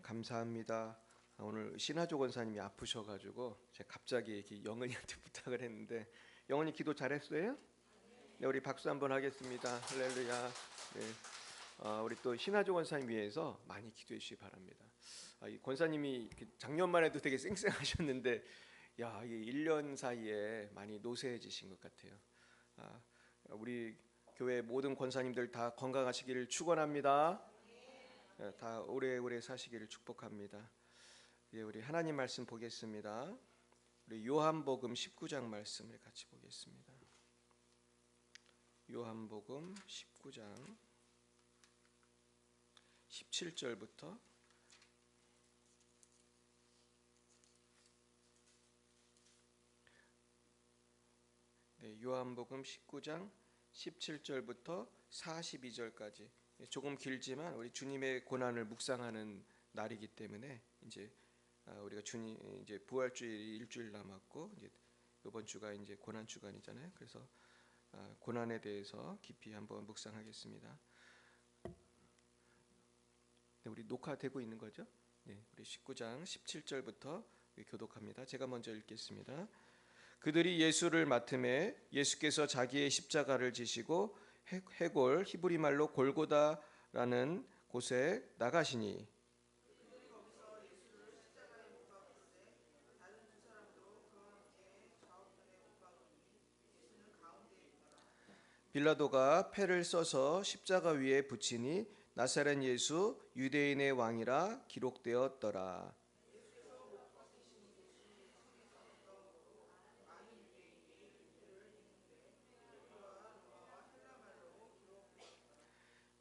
감사합니다. 오늘 신하조 권사님이 아프셔가지고 제가 갑자기 이렇게 영은이한테 부탁을 했는데 영은이 기도 잘했어요? 네, 우리 박수 한번 하겠습니다. 할렐루야. 네, 우리 또 신하조 권사님 위해서 많이 기도해 주시기 바랍니다. 이 권사님이 작년만 해도 되게 쌩쌩하셨는데 야, 이게 1년 사이에 많이 노쇠해지신 것 같아요. 우리 교회 모든 권사님들 다 건강하시기를 축원합니다. 다 오래오래 사시기를 축복합니다. 예, 우리 하나님 말씀 보겠습니다. 우리 요한복음 19장 말씀을 같이 보겠습니다. 요한복음 19장 17절부터 요한복음 19장 17절부터 42절까지 조금 길지만 우리 주님의 고난을 묵상하는 날이기 때문에 이제 우리가 주님 이제 부활주일이 일주일 남았고 이제 이번 주가 이제 고난 주간이잖아요. 그래서 고난에 대해서 깊이 한번 묵상하겠습니다. 네, 우리 녹화되고 있는 거죠? 네, 우리 19장 17절부터 교독합니다. 제가 먼저 읽겠습니다. 그들이 예수를 맡음에 예수께서 자기의 십자가를 지시고 해골 히브리 말로 골고다라는 곳에 나가시니 빌라도가 패를 써서 십자가 위에 붙이니 나사렛 예수 유대인의 왕이라 기록되었더라.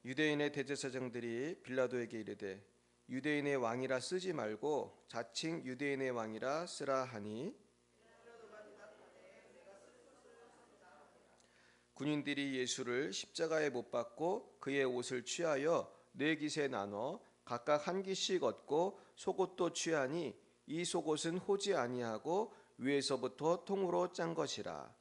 유대인의 대제사장들이 빌라도에게 이르되 유대인의 왕이라 쓰지 말고 자칭 유대인의 왕이라 쓰라 하니 군인들이 예수를 십자가에 못 박고 그의 옷을 취하여 네 깃에 나눠 각각 한 깃씩 얻고 속옷도 취하니 이 속옷은 호지 아니하고 위에서부터 통으로 짠 것이라.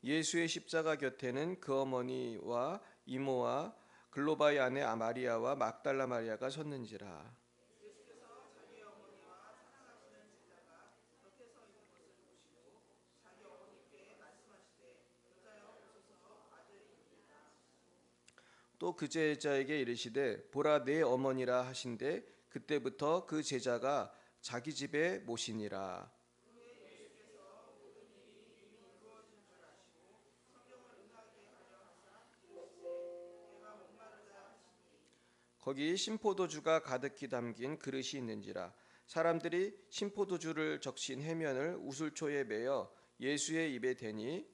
예수의 십자가 곁에는 그 어머니와 이모와 글로바의 아내 마리아와 막달라 마리아가 섰는지라. 또 그 제자에게 이르시되 보라 내 어머니라 하신대 그때부터 그 제자가 자기 집에 모시니라. 거기 신포도주가 가득히 담긴 그릇이 있는지라. 사람들이 신포도주를 적신 해면을 우슬초에 매어 예수의 입에 대니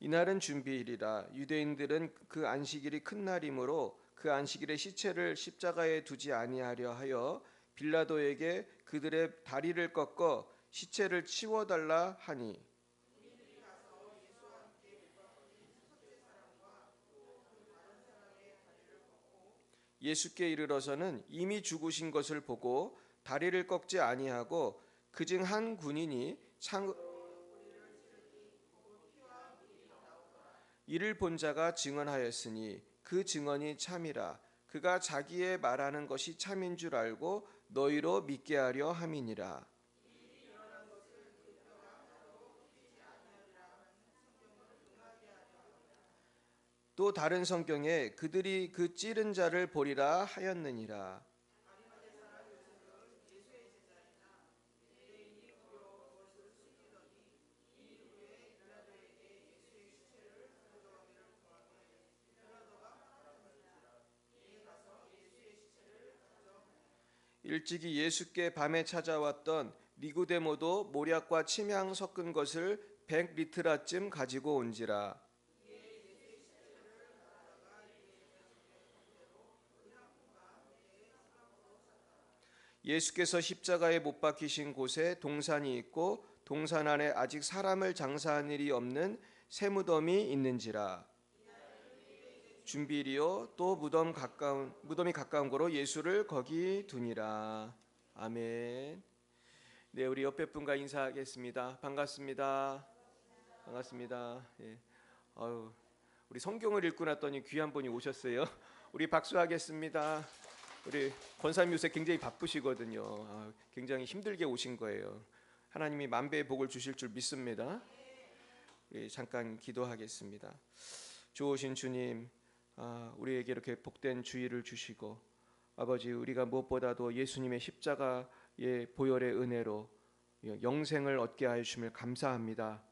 이날은 준비일이라. 유대인들은 그 안식일이 큰 날이므로 그 안식일에 시체를 십자가에 두지 아니하려 하여 빌라도에게 그들의 다리를 꺾어 시체를 치워달라 하니 예수께 이르러서는 이미 죽으신 것을 보고 다리를 꺾지 아니하고 그중 한 군인이 이를 본 자가 증언하였으니 그 증언이 참이라. 그가 자기의 말하는 것이 참인 줄 알고 너희로 믿게 하려 함이니라. 또 다른 성경에 그들이 그 찌른 자를 보리라 하였느니라. 일찍이 예수께 밤에 찾아왔던 니고데모도 모략과 침향 섞은 것을 100리트라쯤 가지고 온지라. 예수께서 십자가에 못 박히신 곳에 동산이 있고 동산 안에 아직 사람을 장사한 일이 없는 새 무덤이 있는지라. 준비리요 또 무덤이 가까운 거로 예수를 거기 두니라. 아멘. 네, 우리 옆에 분과 인사하겠습니다. 반갑습니다. 반갑습니다. 예. 우리 성경을 읽고 났더니 귀한 분이 오셨어요. 우리 박수하겠습니다. 우리 권사님 요새 굉장히 바쁘시거든요. 굉장히 힘들게 오신 거예요. 하나님이 만배의 복을 주실 줄 믿습니다. 잠깐 기도하겠습니다. 좋으신 주님, 우리에게 이렇게 복된 주의를 주시고 아버지, 우리가 무엇보다도 예수님의 십자가의 보혈의 은혜로 영생을 얻게 하여 주심을 감사합니다.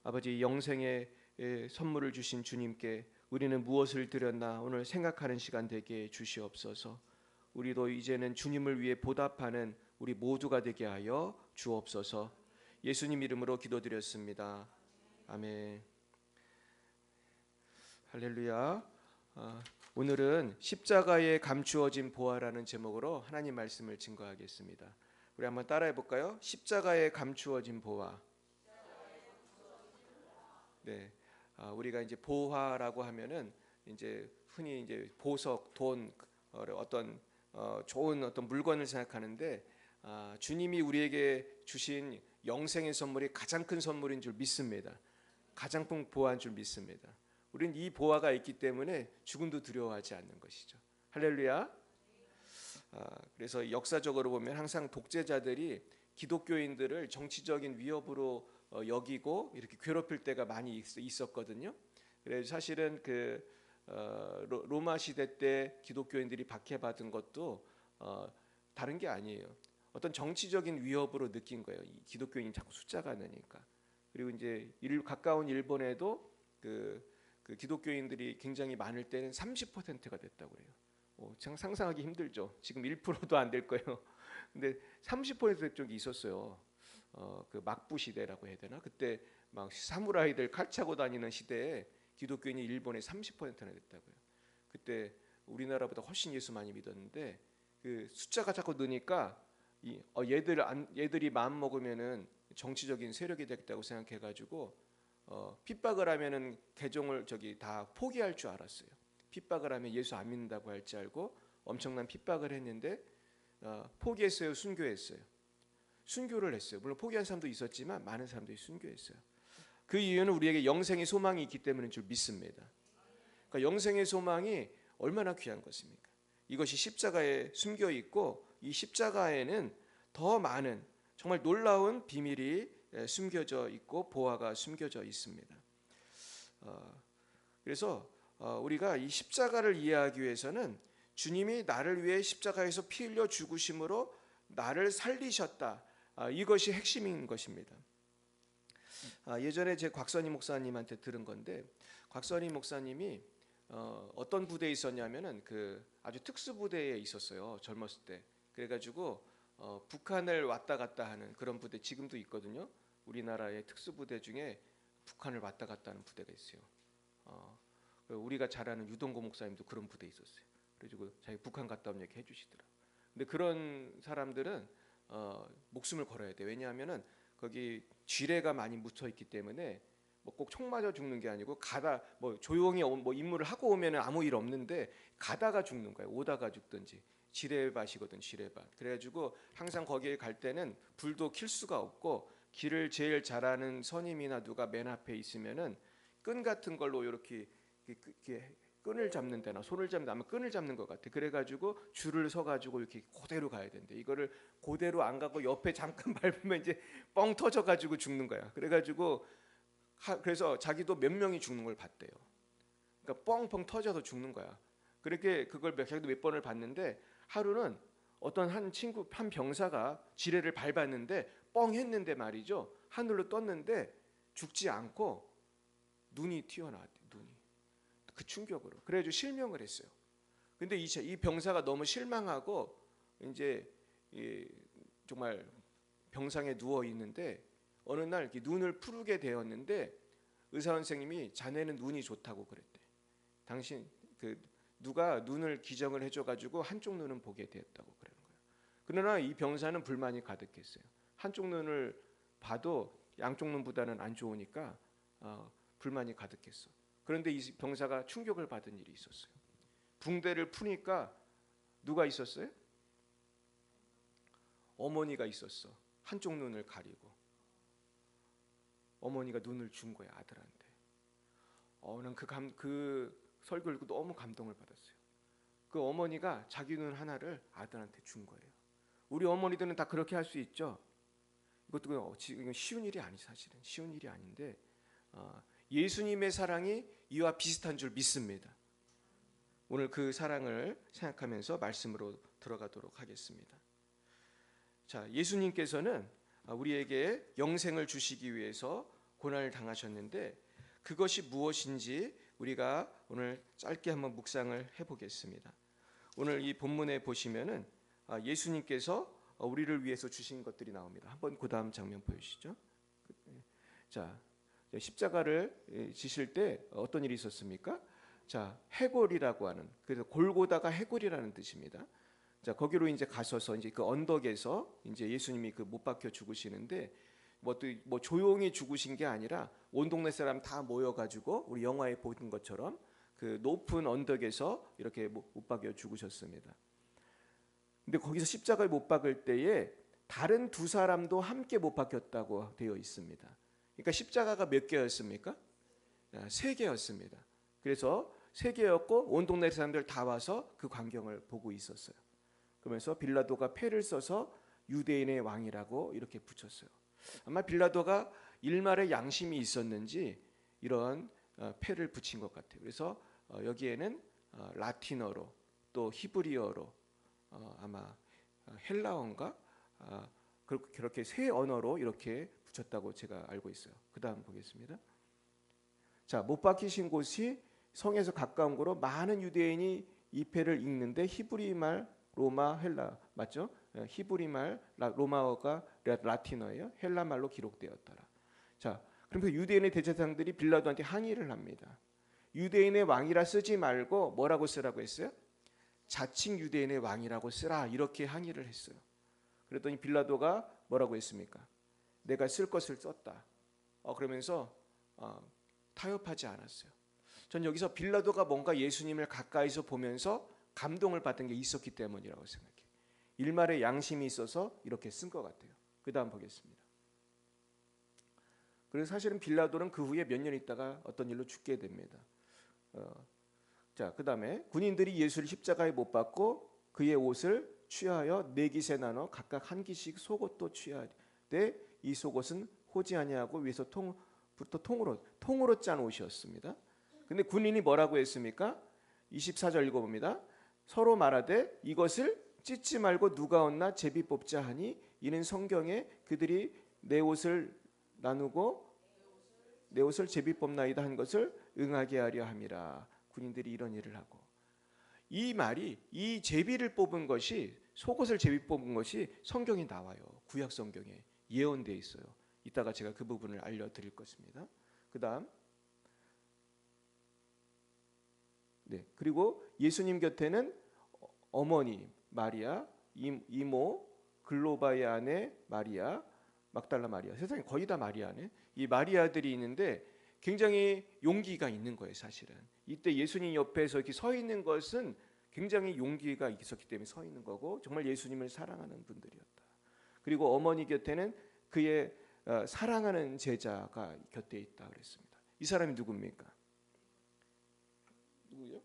아버지, 영생의 선물을 주신 주님께 우리는 무엇을 드렸나 오늘 생각하는 시간 되게 주시옵소서. 우리도 이제는 주님을 위해 보답하는 우리 모두가 되게 하여 주옵소서. 예수님 이름으로 기도드렸습니다. 아멘. 할렐루야. 오늘은 십자가에 감추어진 보화라는 제목으로 하나님 말씀을 증거하겠습니다. 우리 한번 따라해 볼까요? 십자가에 감추어진 보화. 네, 우리가 이제 보화라고 하면은 이제 흔히 이제 보석, 돈, 어떤 좋은 어떤 물건을 생각하는데 주님이 우리에게 주신 영생의 선물이 가장 큰 선물인 줄 믿습니다. 가장 큰 보화인 줄 믿습니다. 우리는 이 보화가 있기 때문에 죽음도 두려워하지 않는 것이죠. 할렐루야. 그래서 역사적으로 보면 항상 독재자들이 기독교인들을 정치적인 위협으로 여기고 이렇게 괴롭힐 때가 많이 있었거든요. 그래서 사실은 로마 시대 때 기독교인들이 박해받은 것도 다른 게 아니에요. 어떤 정치적인 위협으로 느낀 거예요. 이 기독교인이 자꾸 숫자가 느니까. 그리고 이제 가까운 일본에도 그 기독교인들이 굉장히 많을 때는 30%가 됐다고 그래요. 상상하기 힘들죠. 지금 1%도 안 될 거예요. 근데 30% 쪽이 있었어요. 그 막부 시대라고 해야 되나? 그때 막 사무라이들 칼 차고 다니는 시대에 기독교인이 일본에 30%나 됐다고요. 그때 우리나라보다 훨씬 예수 많이 믿었는데 그 숫자가 자꾸 느니까 얘들이 마음 먹으면은 정치적인 세력이 되겠다고 생각해가지고 핍박을 하면은 개종을 다 포기할 줄 알았어요. 핍박을 하면 예수 안 믿는다고 할 줄 알고 엄청난 핍박을 했는데 포기했어요, 순교했어요. 순교를 했어요. 물론 포기한 사람도 있었지만 많은 사람들이 순교했어요. 그 이유는 우리에게 영생의 소망이 있기 때문인 줄 믿습니다. 그러니까 영생의 소망이 얼마나 귀한 것입니까? 이것이 십자가에 숨겨 있고 이 십자가에는 더 많은 정말 놀라운 비밀이 숨겨져 있고 보화가 숨겨져 있습니다. 그래서 우리가 이 십자가를 이해하기 위해서는 주님이 나를 위해 십자가에서 피 흘려 죽으심으로 나를 살리셨다. 이것이 핵심인 것입니다. 예전에 제 곽선희 목사님한테 들은 건데 곽선희 목사님이 어떤 부대에 있었냐면은 아주 특수 부대에 있었어요. 젊었을 때. 그래가지고 북한을 왔다 갔다 하는 그런 부대 지금도 있거든요. 우리나라의 특수 부대 중에 북한을 왔다 갔다 하는 부대가 있어요. 우리가 잘 아는 유동고 목사님도 그런 부대에 있었어요. 그래가지고 자기 북한 갔다 온 얘기 해주시더라고요. 근데 그런 사람들은 목숨을 걸어야 돼. 왜냐하면은 거기 쥐레가 많이 묻혀 있기 때문에 뭐 꼭 총 맞아 죽는 게 아니고 조용히 임무를 하고 오면은 아무 일 없는데 가다가 죽는 거예요. 오다가 죽든지. 지뢰밭이거든, 지뢰밭. 그래가지고 항상 거기에 갈 때는 불도 킬 수가 없고 길을 제일 잘하는 선임이나 누가 맨 앞에 있으면은 끈 같은 걸로 이렇게 끈을 잡는 데나 손을 잡는 아마 끈을 잡는 것 같아. 그래가지고 줄을 서가지고 이렇게 그대로 가야 된대. 이거를 그대로 안 가고 옆에 잠깐 밟으면 이제 뻥 터져가지고 죽는 거야. 그래서 자기도 몇 명이 죽는 걸 봤대요. 그러니까 뻥뻥 터져서 죽는 거야. 그렇게 그걸 자기도 몇 번을 봤는데 하루는 어떤 한 병사가 지뢰를 밟았는데 뻥 했는데 말이죠. 하늘로 떴는데 죽지 않고 눈이 튀어나왔대. 눈이. 그 충격으로. 그래가지고 실명을 했어요. 근데 이 병사가 너무 실망하고 이제 정말 병상에 누워 있는데 어느 날 이렇게 눈을 풀게 되었는데 의사 선생님이 자네는 눈이 좋다고 그랬대. 당신 누가 눈을 기정을 해줘가지고 한쪽 눈은 보게 되었다고 그러는 거예요. 그러나 이 병사는 불만이 가득했어요. 한쪽 눈을 봐도 양쪽 눈보다는 안 좋으니까 불만이 가득했어. 그런데 이 병사가 충격을 받은 일이 있었어요. 붕대를 푸니까 누가 있었어요? 어머니가 있었어. 한쪽 눈을 가리고. 어머니가 눈을 준 거야, 아들한테. 난 그 설교를 읽고 너무 감동을 받았어요. 그 어머니가 자기 눈 하나를 아들한테 준 거예요. 우리 어머니들은 다 그렇게 할 수 있죠. 이것도 지금 쉬운 일이 아니, 사실은 쉬운 일이 아닌데 예수님의 사랑이 이와 비슷한 줄 믿습니다. 오늘 그 사랑을 생각하면서 말씀으로 들어가도록 하겠습니다. 자, 예수님께서는 우리에게 영생을 주시기 위해서 고난을 당하셨는데 그것이 무엇인지 우리가 오늘 짧게 한번 묵상을 해보겠습니다. 오늘 이 본문에 보시면은 예수님께서 우리를 위해서 주신 것들이 나옵니다. 한번 그 다음 장면 보여주시죠. 자, 십자가를 지실 때 어떤 일이 있었습니까? 자, 해골이라고 하는, 그래서 골고다가 해골이라는 뜻입니다. 자, 거기로 이제 가셔서 이제 그 언덕에서 이제 예수님이 그 못 박혀 죽으시는데 뭐 조용히 죽으신 게 아니라 온 동네 사람 다 모여가지고 우리 영화에 보는 것처럼 그 높은 언덕에서 이렇게 못 박여 죽으셨습니다. 근데 거기서 십자가에 못 박을 때에 다른 두 사람도 함께 못 박혔다고 되어 있습니다. 그러니까 십자가가 몇 개였습니까? 3개였습니다. 그래서 3개였고 온 동네 사람들 다 와서 그 광경을 보고 있었어요. 그러면서 빌라도가 패를 써서 유대인의 왕이라고 이렇게 붙였어요. 아마 빌라도가 일말의 양심이 있었는지 이런 패를 붙인 것 같아요. 그래서 여기에는 라틴어로 또 히브리어로 아마 헬라어인가 그렇게 3 언어로 이렇게 붙였다고 제가 알고 있어요. 그 다음 보겠습니다. 자, 못 박히신 곳이 성에서 가까운 거로 많은 유대인이 이 패를 읽는데 히브리 말, 로마, 헬라 맞죠? 히브리 말, 로마어가 라틴어예요. 헬라 말로 기록되었더라. 자, 그러면서 유대인의 대제사장들이 빌라도한테 항의를 합니다. 유대인의 왕이라 쓰지 말고 뭐라고 쓰라고 했어요? 자칭 유대인의 왕이라고 쓰라, 이렇게 항의를 했어요. 그랬더니 빌라도가 뭐라고 했습니까? 내가 쓸 것을 썼다. 그러면서 타협하지 않았어요. 전 여기서 빌라도가 뭔가 예수님을 가까이서 보면서 감동을 받은 게 있었기 때문이라고 생각해요. 일말의 양심이 있어서 이렇게 쓴 것 같아요. 그 다음 보겠습니다. 그래서 사실은 빌라도는 그 후에 몇 년 있다가 어떤 일로 죽게 됩니다. 자, 그 다음에 군인들이 예수를 십자가에 못 박고 그의 옷을 취하여 4깃에 나눠 각각 한 깃씩 속옷도 취하되 이 속옷은 호지 아니하고 위에서 통으로 짠 옷이었습니다. 근데 군인이 뭐라고 했습니까? 24절 읽어봅니다. 서로 말하되 이것을 찢지 말고 누가 얻나 제비 뽑자 하니 이는 성경에 그들이 내 옷을 나누고 내 옷을 제비 뽑나이다 한 것을 응하게 하려 함이라. 군인들이 이런 일을 하고, 이 말이 이 제비를 뽑은 것이, 속옷을 제비 뽑은 것이 성경에 나와요. 구약 성경에 예언되어 있어요. 이따가 제가 그 부분을 알려드릴 것입니다. 그 다음, 네, 그리고 예수님 곁에는 어머니 마리아, 이모 글로바의 아내 마리아, 막달라 마리아, 세상에 거의 다 마리아네. 이 마리아들이 있는데 굉장히 용기가 있는 거예요. 사실은 이때 예수님 옆에서 이렇게 서 있는 것은 굉장히 용기가 있었기 때문에 서 있는 거고, 정말 예수님을 사랑하는 분들이었다. 그리고 어머니 곁에는 그의 사랑하는 제자가 곁에 있다 그랬습니다. 이 사람이 누굽니까? 누구요?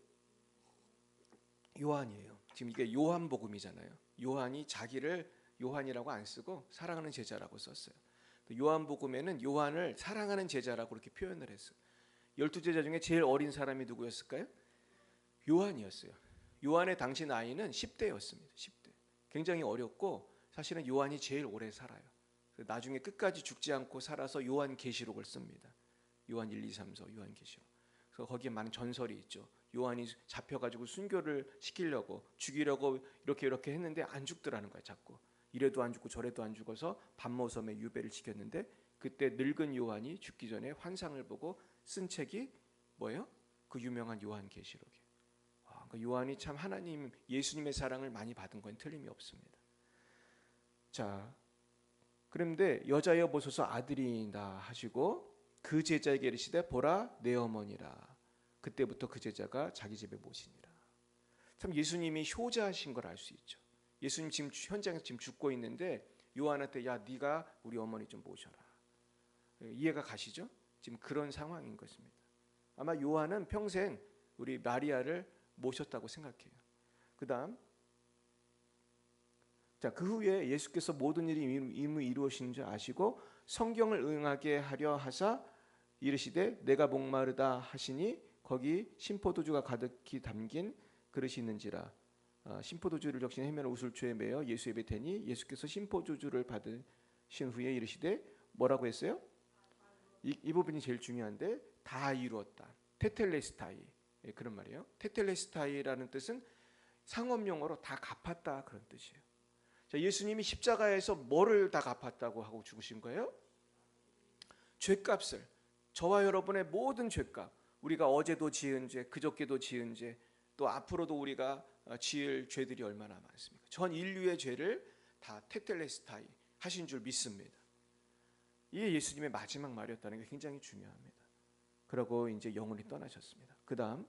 요한이에요. 지금 이게 요한복음이잖아요. 요한이 자기를 요한이라고 안 쓰고 사랑하는 제자라고 썼어요. 요한복음에는 요한을 사랑하는 제자라고 그렇게 표현을 했어요. 12제자 중에 제일 어린 사람이 누구였을까요? 요한이었어요. 요한의 당시 나이는 10대였습니다. 10대. 굉장히 어렸고 사실은 요한이 제일 오래 살아요. 나중에 끝까지 죽지 않고 살아서 요한계시록을 씁니다. 요한 1, 2, 3, 4 요한계시록. 그래서 거기에 많은 전설이 있죠. 요한이 잡혀가지고 순교를 시키려고 죽이려고 이렇게 했는데 안 죽더라는 거야. 자꾸 이래도 안 죽고 저래도 안 죽어서 밤모섬에 유배를 시켰는데, 그때 늙은 요한이 죽기 전에 환상을 보고 쓴 책이 뭐예요? 그 유명한 요한계시록이에요. 그러니까 요한이 참 하나님 예수님의 사랑을 많이 받은 건 틀림이 없습니다. 자, 그런데 여자여 보소서 아들이다 하시고 그 제자에게 이르시되 보라 내 어머니라. 그때부터 그 제자가 자기 집에 모시니라. 참 예수님이 효자하신 걸 알 수 있죠. 예수님 지금 현장에서 지금 죽고 있는데 요한한테 야 네가 우리 어머니 좀 모셔라. 이해가 가시죠? 지금 그런 상황인 것입니다. 아마 요한은 평생 우리 마리아를 모셨다고 생각해요. 그다음 그 후에 예수께서 모든 일이 이미 이루어진 줄 아시고 성경을 응하게 하려 하사 이르시되 내가 목마르다 하시니 거기 신포도주가 가득히 담긴 그릇이 있는지라. 신포도주를 적신 해면 우슬초에 매어 예수 입에 대니 예수께서 신포도주를 받으신 후에 이르시되 뭐라고 했어요? 이 부분이 제일 중요한데 다 이루었다. 테텔레스타이. 그런 말이에요. 테텔레스타이라는 뜻은 상업용어로 다 갚았다 그런 뜻이에요. 자, 예수님이 십자가에서 뭐를 다 갚았다고 하고 죽으신 거예요? 죄값을. 저와 여러분의 모든 죄값. 우리가 어제도 지은 죄, 그저께도 지은 죄, 또 앞으로도 우리가 지을 죄들이 얼마나 많습니까? 전 인류의 죄를 다 테텔레스타이 하신 줄 믿습니다. 이게 예수님의 마지막 말이었다는 게 굉장히 중요합니다. 그러고 이제 영원히 떠나셨습니다. 그다음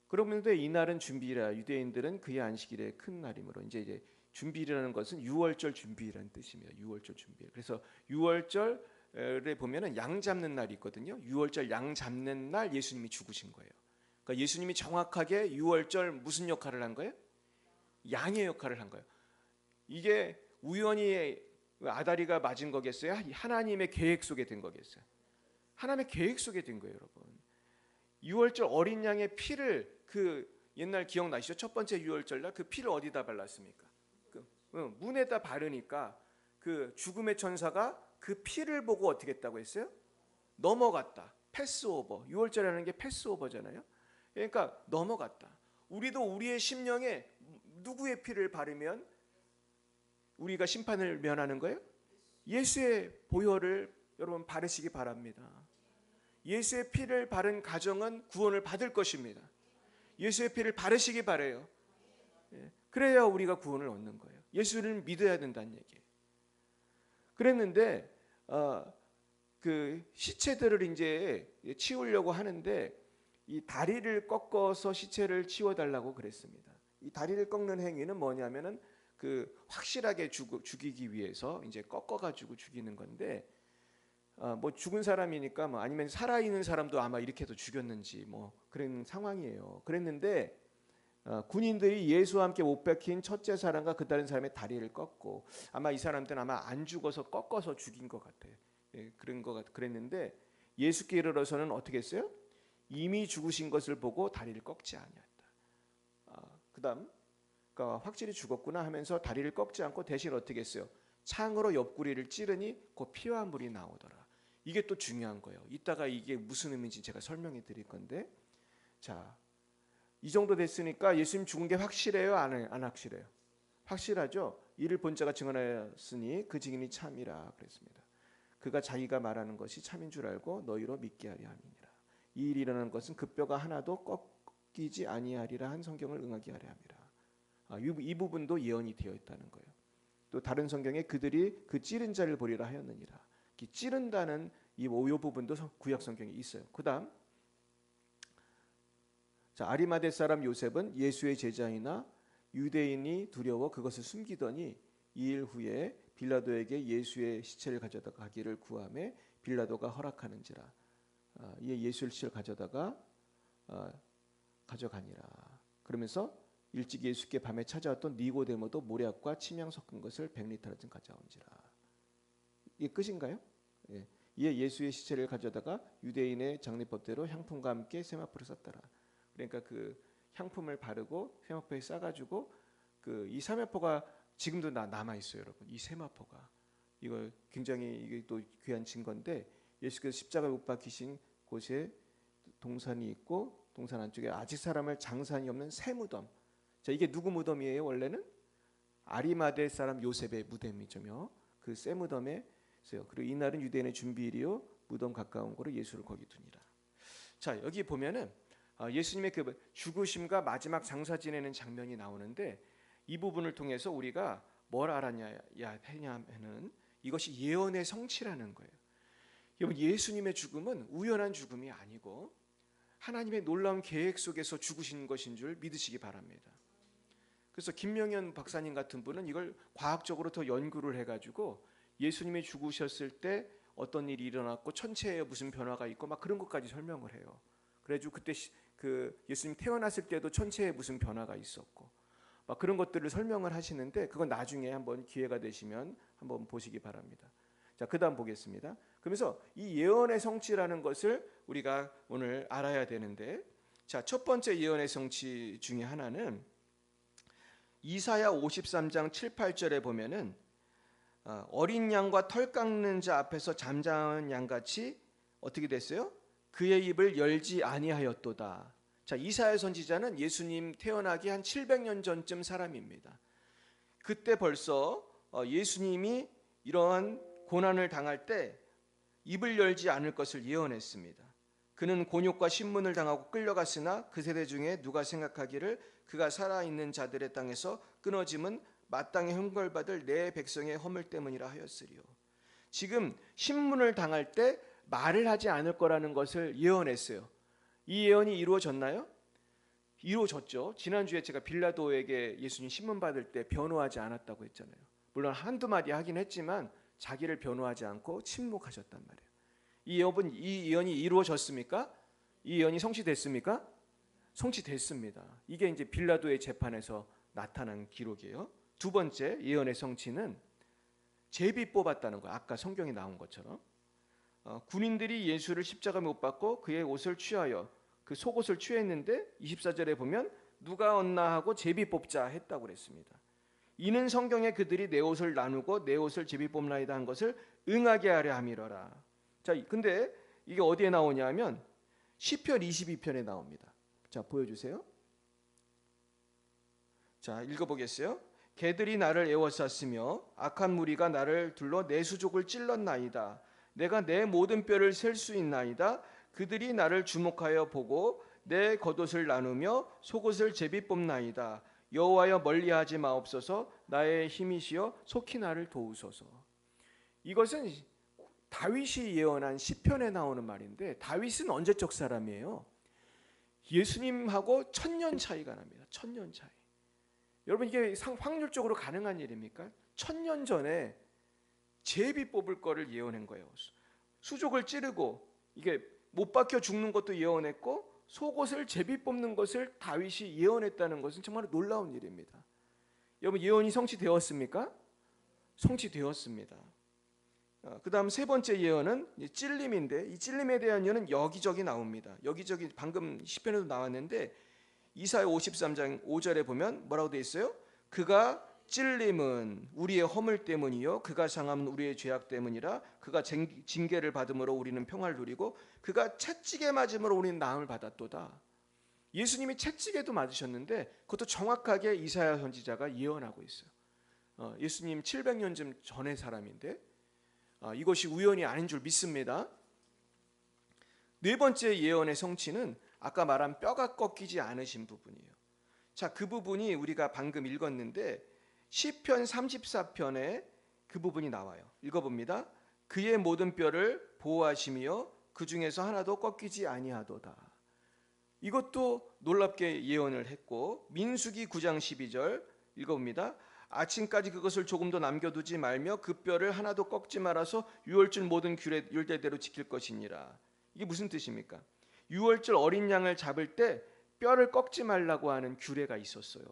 그런데 이날은 준비라. 유대인들은 그의 안식일의 큰 날이므로 이제 준비라는 것은 유월절 준비라는 뜻입니다. 유월절 준비. 그래서 유월절에 보면은 양 잡는 날이 있거든요. 유월절 양 잡는 날 예수님이 죽으신 거예요. 그러니까 예수님이 정확하게 유월절 무슨 역할을 한 거예요? 양의 역할을 한 거예요. 이게 우연히 아다리가 맞은 거겠어요? 하나님의 계획 속에 된 거겠어요? 하나님의 계획 속에 된 거예요, 여러분. 유월절 어린 양의 피를 그 옛날 기억나시죠? 첫 번째 유월절 날 그 피를 어디다 발랐습니까? 문에다 바르니까 그 죽음의 천사가 그 피를 보고 어떻게 했다고 했어요? 넘어갔다. 패스오버. 유월절이라는 게 패스오버잖아요. 그러니까 넘어갔다. 우리도 우리의 심령에 누구의 피를 바르면 우리가 심판을 면하는 거예요? 예수의 보혈을 여러분 바르시기 바랍니다. 예수의 피를 바른 가정은 구원을 받을 것입니다. 예수의 피를 바르시기 바래요. 그래야 우리가 구원을 얻는 거예요. 예수를 믿어야 된다는 얘기예요. 그랬는데 그 시체들을 이제 치우려고 하는데 이 다리를 꺾어서 시체를 치워달라고 그랬습니다. 이 다리를 꺾는 행위는 뭐냐면은 그 확실하게 죽이기 위해서 이제 꺾어가지고 죽이는 건데 뭐 죽은 사람이니까 뭐 아니면 살아 있는 사람도 아마 이렇게 해서 죽였는지 뭐 그런 상황이에요. 그랬는데 군인들이 예수와 함께 못 박힌 첫째 사람과 그 다른 사람의 다리를 꺾고 아마 이 사람들은 아마 안 죽어서 꺾어서 죽인 것 같아요. 그런 것 그랬는데 예수께 이르러서는 어떻게 했어요? 이미 죽으신 것을 보고 다리를 꺾지 아니했다. 그다음 그러니까 확실히 죽었구나 하면서 다리를 꺾지 않고 대신 어떻게 했어요? 창으로 옆구리를 찌르니 그 피와 물이 나오더라. 이게 또 중요한 거예요. 이따가 이게 무슨 의미인지 제가 설명해 드릴 건데, 자, 이 정도 됐으니까 예수님 죽은 게 확실해요? 안 확실해요? 확실하죠. 이를 본 자가 증언하였으니 그 증인이 참이라 그랬습니다. 그가 자기가 말하는 것이 참인 줄 알고 너희로 믿게 하려 함이니라. 이 일이 일어나는 것은 그 뼈가 하나도 꺾이지 아니하리라 한 성경을 응하게 하려 함이라. 이 부분도 예언이 되어 있다는 거예요. 또 다른 성경에 그들이 그 찌른 자를 보리라 하였느니라. 찌른다는 이 부분도 구약 성경에 있어요. 그다음 자, 아리마대 사람 요셉은 예수의 제자이나 유대인이 두려워 그것을 숨기더니 2일 후에 빌라도에게 예수의 시체를 가져다 가기를 구하매 빌라도가 허락하는지라. 이에 예수의 시체를 가져다가 가져가니라. 그러면서 일찍 예수께 밤에 찾아왔던 니고데모도 모략과 침향 섞은 것을 100리터쯤 가져온지라. 이게 끝인가요? 예. 이에 예수의 시체를 가져다가 유대인의 장례법대로 향품과 함께 세마포를 쌌더라. 그러니까 그 향품을 바르고 세마포에 싸가지고 그 이 세마포가 지금도 남아 있어요, 여러분. 이 세마포가 이거 굉장히 이게 또 귀한 증거인데 예수께서 십자가에 못 박히신 곳에 동산이 있고 동산 안쪽에 아직 사람을 장산이 없는 새 무덤. 자, 이게 누구 무덤이에요? 원래는 아리마대 사람 요셉의 무덤이죠. 그 새 무덤에 있어요. 그리고 이날은 유대인의 준비일이요 무덤 가까운 거로 예수를 거기 두니라. 자, 여기 보면은 예수님의 그 죽으심과 마지막 장사 지내는 장면이 나오는데 이 부분을 통해서 우리가 뭘 알았냐 하냐면은 이것이 예언의 성취라는 거예요. 여러분, 예수님의 죽음은 우연한 죽음이 아니고 하나님의 놀라운 계획 속에서 죽으신 것인 줄 믿으시기 바랍니다. 그래서 김명현 박사님 같은 분은 이걸 과학적으로 더 연구를 해가지고 예수님이 죽으셨을 때 어떤 일이 일어났고 천체에 무슨 변화가 있고 막 그런 것까지 설명을 해요. 그래가지고 그때 그 예수님 태어났을 때도 천체에 무슨 변화가 있었고 막 그런 것들을 설명을 하시는데, 그건 나중에 한번 기회가 되시면 한번 보시기 바랍니다. 자, 그다음 보겠습니다. 그러면서 이 예언의 성취라는 것을 우리가 오늘 알아야 되는데, 자, 첫 번째 예언의 성취 중에 하나는 이사야 53장 7, 8절에 보면은 어린 양과 털 깎는 자 앞에서 잠잠한 양같이 어떻게 됐어요? 그의 입을 열지 아니하였도다. 자, 이사야 선지자는 예수님 태어나기 한 700년 전쯤 사람입니다. 그때 벌써 예수님이 이러한 고난을 당할 때 입을 열지 않을 것을 예언했습니다. 그는 곤욕과 신문을 당하고 끌려갔으나 그 세대 중에 누가 생각하기를 그가 살아있는 자들의 땅에서 끊어짐은 마땅히 형벌받을 내 백성의 허물 때문이라 하였으리요. 지금 신문을 당할 때 말을 하지 않을 거라는 것을 예언했어요. 이 예언이 이루어졌나요? 이루어졌죠. 지난주에 제가 빌라도에게 예수님 신문 받을 때 변호하지 않았다고 했잖아요. 물론 한두 마디 하긴 했지만 자기를 변호하지 않고 침묵하셨단 말이에요. 이 예언이 이루어졌습니까? 이 예언이 성취됐습니까? 성취됐습니다. 이게 이제 빌라도의 재판에서 나타난 기록이에요. 두 번째 예언의 성취는 제비 뽑았다는 거예요. 아까 성경에 나온 것처럼 군인들이 예수를 십자가에 못 박고 그의 옷을 취하여 그 속옷을 취했는데 24절에 보면 누가 얻나 하고 제비 뽑자 했다고 그랬습니다. 이는 성경에 그들이 내 옷을 나누고 내 옷을 제비 뽑나이다 한 것을 응하게 하려 함이로라. 자, 근데 이게 어디에 나오냐면 시편 22편에 나옵니다. 자, 보여주세요. 자, 읽어보겠어요. 개들이 나를 에워쌌으며 악한 무리가 나를 둘러 내 수족을 찔렀나이다. 내가 내 모든 뼈를 셀 수 있나이다. 그들이 나를 주목하여 보고 내 겉옷을 나누며 속옷을 제비 뽑나이다. 여호와여 멀리하지 마옵소서. 나의 힘이시여 속히 나를 도우소서. 이것은 다윗이 예언한 시편에 나오는 말인데, 다윗은 언제적 사람이에요? 예수님하고 1000년 차이가 납니다. 1000년 차이. 여러분, 이게 확률적으로 가능한 일입니까? 1000년 전에 제비 뽑을 거를 예언한 거예요. 수족을 찌르고 이게 못 박혀 죽는 것도 예언했고 속옷을 제비 뽑는 것을 다윗이 예언했다는 것은 정말 놀라운 일입니다. 여러분, 예언이 성취되었습니까? 성취되었습니다. 그 다음 세 번째 예언은 찔림인데, 이 찔림에 대한 예언은 여기저기 나옵니다. 여기저기 방금 시편에도 나왔는데 이사야 53장 5절에 보면 뭐라고 되어 있어요? 그가 찔림은 우리의 허물 때문이요 그가 상함은 우리의 죄악 때문이라. 그가 징계를 받음으로 우리는 평화를 누리고 그가 채찍에 맞음으로 우리는 나음을 받았도다. 예수님이 채찍에도 맞으셨는데 그것도 정확하게 이사야 선지자가 예언하고 있어요. 예수님 700년쯤 전의 사람인데 이것이 우연이 아닌 줄 믿습니다. 네 번째 예언의 성취는 아까 말한 뼈가 꺾이지 않으신 부분이에요. 자, 그 부분이 우리가 방금 읽었는데 시편 34편에 그 부분이 나와요. 읽어봅니다. 그의 모든 뼈를 보호하시며 그 중에서 하나도 꺾이지 아니하도다. 이것도 놀랍게 예언을 했고, 민수기 9장 12절 읽어봅니다. 아침까지 그것을 조금도 남겨두지 말며 그 뼈를 하나도 꺾지 말아서 유월절 모든 율례대로 지킬 것이니라. 이게 무슨 뜻입니까? 유월절 어린 양을 잡을 때 뼈를 꺾지 말라고 하는 규례가 있었어요.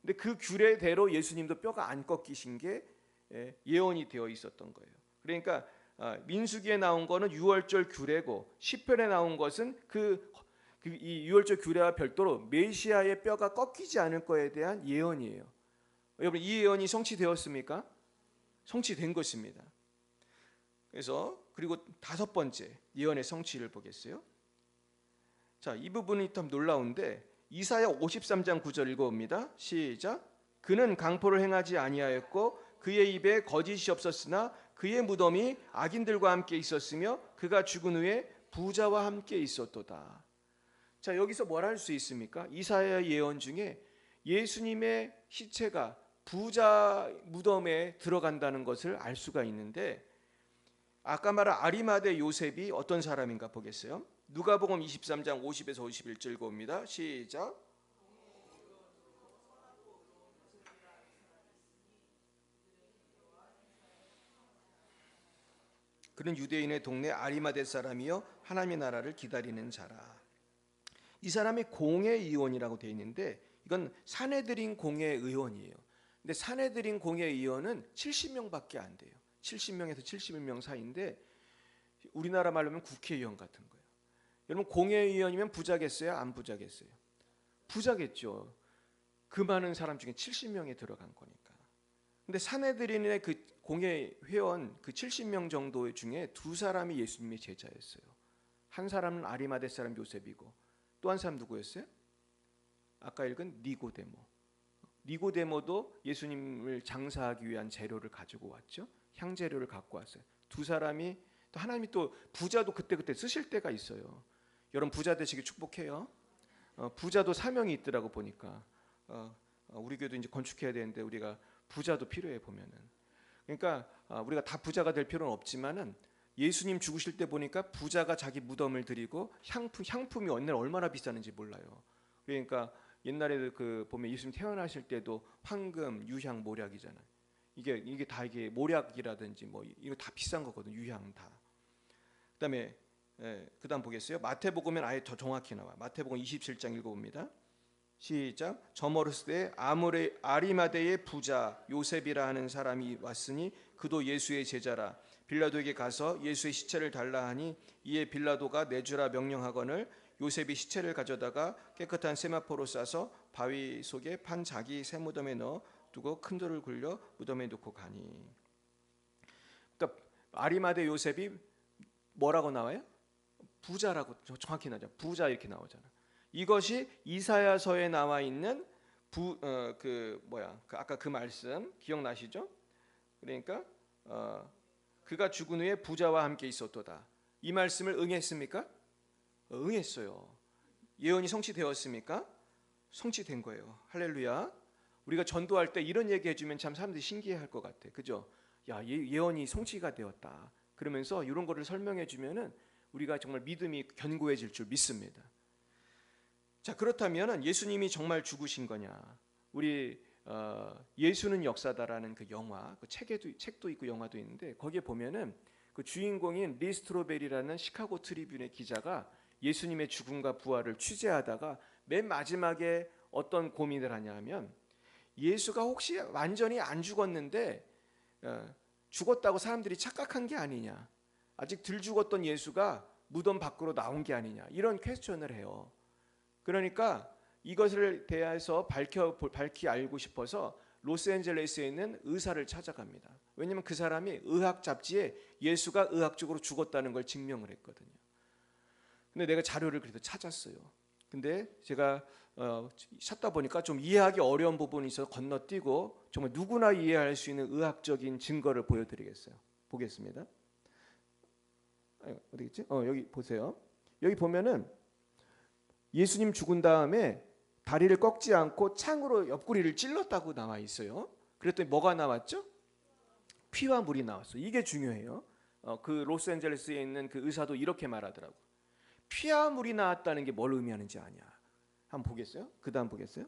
근데 그 규례대로 예수님도 뼈가 안 꺾이신 게 예언이 되어 있었던 거예요. 그러니까 민수기에 나온 거는 유월절 규례고 시편에 나온 것은 이 유월절 규례와 별도로 메시아의 뼈가 꺾이지 않을 거에 대한 예언이에요. 여러분, 이 예언이 성취되었습니까? 성취된 것입니다. 그래서 그리고 다섯 번째 예언의 성취를 보겠어요. 자, 이 부분이 참 놀라운데 이사야 53장 9절 읽어봅니다. 시작. 그는 강포를 행하지 아니하였고 그의 입에 거짓이 없었으나 그의 무덤이 악인들과 함께 있었으며 그가 죽은 후에 부자와 함께 있었도다. 자, 여기서 뭘 할 수 있습니까? 이사야 예언 중에 예수님의 시체가 부자 무덤에 들어간다는 것을 알 수가 있는데, 아까 말한 아리마대 요셉이 어떤 사람인가 보겠어요. 누가복음 23장 50에서 51절 읽어봅니다. 시작. 그는 유대인의 동네 아리마대 사람이요 하나님의 나라를 기다리는 자라. 이 사람이 공회의원이라고 되어 있는데 이건 사내들인 공회의원이에요. 근데 사내들인 공회의원은 70명밖에 안 돼요. 70명에서 71명 사이인데 우리나라 말로 하면 국회의원 같은 거예요. 여러분 공회의원이면 부자겠어요? 안 부자겠어요? 부자겠죠. 그 많은 사람 중에 70명에 들어간 거니까. 근데 사내들인의 그 공회회원 그 70명 정도 중에 두 사람이 예수님의 제자였어요. 한 사람은 아리마대 사람 요셉이고 또 한 사람 누구였어요? 아까 읽은 니고데모. 니고데모도 예수님을 장사하기 위한 재료를 가지고 왔죠. 향재료를 갖고 왔어요. 두 사람이 또 하나님이 또 부자도 그때그때 쓰실 때가 있어요. 여러분 부자 되시길 축복해요. 부자도 사명이 있더라고 보니까. 우리 교회도 이제 건축해야 되는데 우리가 부자도 필요해 보면은. 그러니까 우리가 다 부자가 될 필요는 없지만은 예수님 죽으실 때 보니까 부자가 자기 무덤을 드리고 향품이 옛날에 얼마나 비쌌는지 몰라요. 그러니까 옛날에 그 보면 예수님 태어나실 때도 황금, 유향, 모략이잖아요. 이게 다 이게 모략이라든지 뭐 이거 다 비싼 거거든. 유향 다. 그다음에 그다음 보겠어요. 마태복음엔 아예 더 정확히 나와. 마태복음 27장 읽어봅니다. 시작. 저머렸을 때 아리마대의 부자 요셉이라 하는 사람이 왔으니 그도 예수의 제자라. 빌라도에게 가서 예수의 시체를 달라 하니 이에 빌라도가 내주라 명령하거늘 요셉이 시체를 가져다가 깨끗한 세마포로 싸서 바위 속에 판 자기 새 무덤에 넣어 두고 큰 돌을 굴려 무덤에 놓고 가니. 그러니까 아리마대 요셉이 뭐라고 나와요? 부자라고 정확히 나죠. 부자 이렇게 나오잖아. 이것이 이사야서에 나와 있는 아까 그 말씀 기억나시죠? 그러니까 그가 죽은 후에 부자와 함께 있었도다. 이 말씀을 응했습니까? 응했어요. 예언이 성취되었습니까? 성취된 거예요. 할렐루야. 우리가 전도할 때 이런 얘기 해주면 참 사람들이 신기해할 것 같아. 그죠? 야, 예언이 성취가 되었다. 그러면서 이런 거를 설명해 주면은 우리가 정말 믿음이 견고해질 줄 믿습니다. 자, 그렇다면 예수님이 정말 죽으신 거냐? 우리 예수는 역사다라는 그 영화, 그 책도 있고 영화도 있는데 거기에 보면은 그 주인공인 리 스트로벨이라는 시카고 트리뷴의 기자가 예수님의 죽음과 부활을 취재하다가 맨 마지막에 어떤 고민을 하냐면 예수가 혹시 완전히 안 죽었는데 죽었다고 사람들이 착각한 게 아니냐, 아직 덜 죽었던 예수가 무덤 밖으로 나온 게 아니냐, 이런 퀘스천을 해요. 그러니까 이것을 대해서 밝히 알고 싶어서 로스앤젤레스에 있는 의사를 찾아갑니다. 왜냐하면 그 사람이 의학 잡지에 예수가 의학적으로 죽었다는 걸 증명을 했거든요. 근데 내가 자료를 그래도 찾았어요. 근데 제가 찾다 보니까 좀 이해하기 어려운 부분이 있어서 건너뛰고 정말 누구나 이해할 수 있는 의학적인 증거를 보여드리겠어요. 보겠습니다. 어디 있지? 여기 보세요. 여기 보면은 예수님 죽은 다음에 다리를 꺾지 않고 창으로 옆구리를 찔렀다고 나와 있어요. 그랬더니 뭐가 나왔죠? 피와 물이 나왔어요. 이게 중요해요. 그 로스앤젤레스에 있는 그 의사도 이렇게 말하더라고. 피와 물이 나왔다는 게 뭘 의미하는지 아냐? 한번 보겠어요? 그 다음 보겠어요?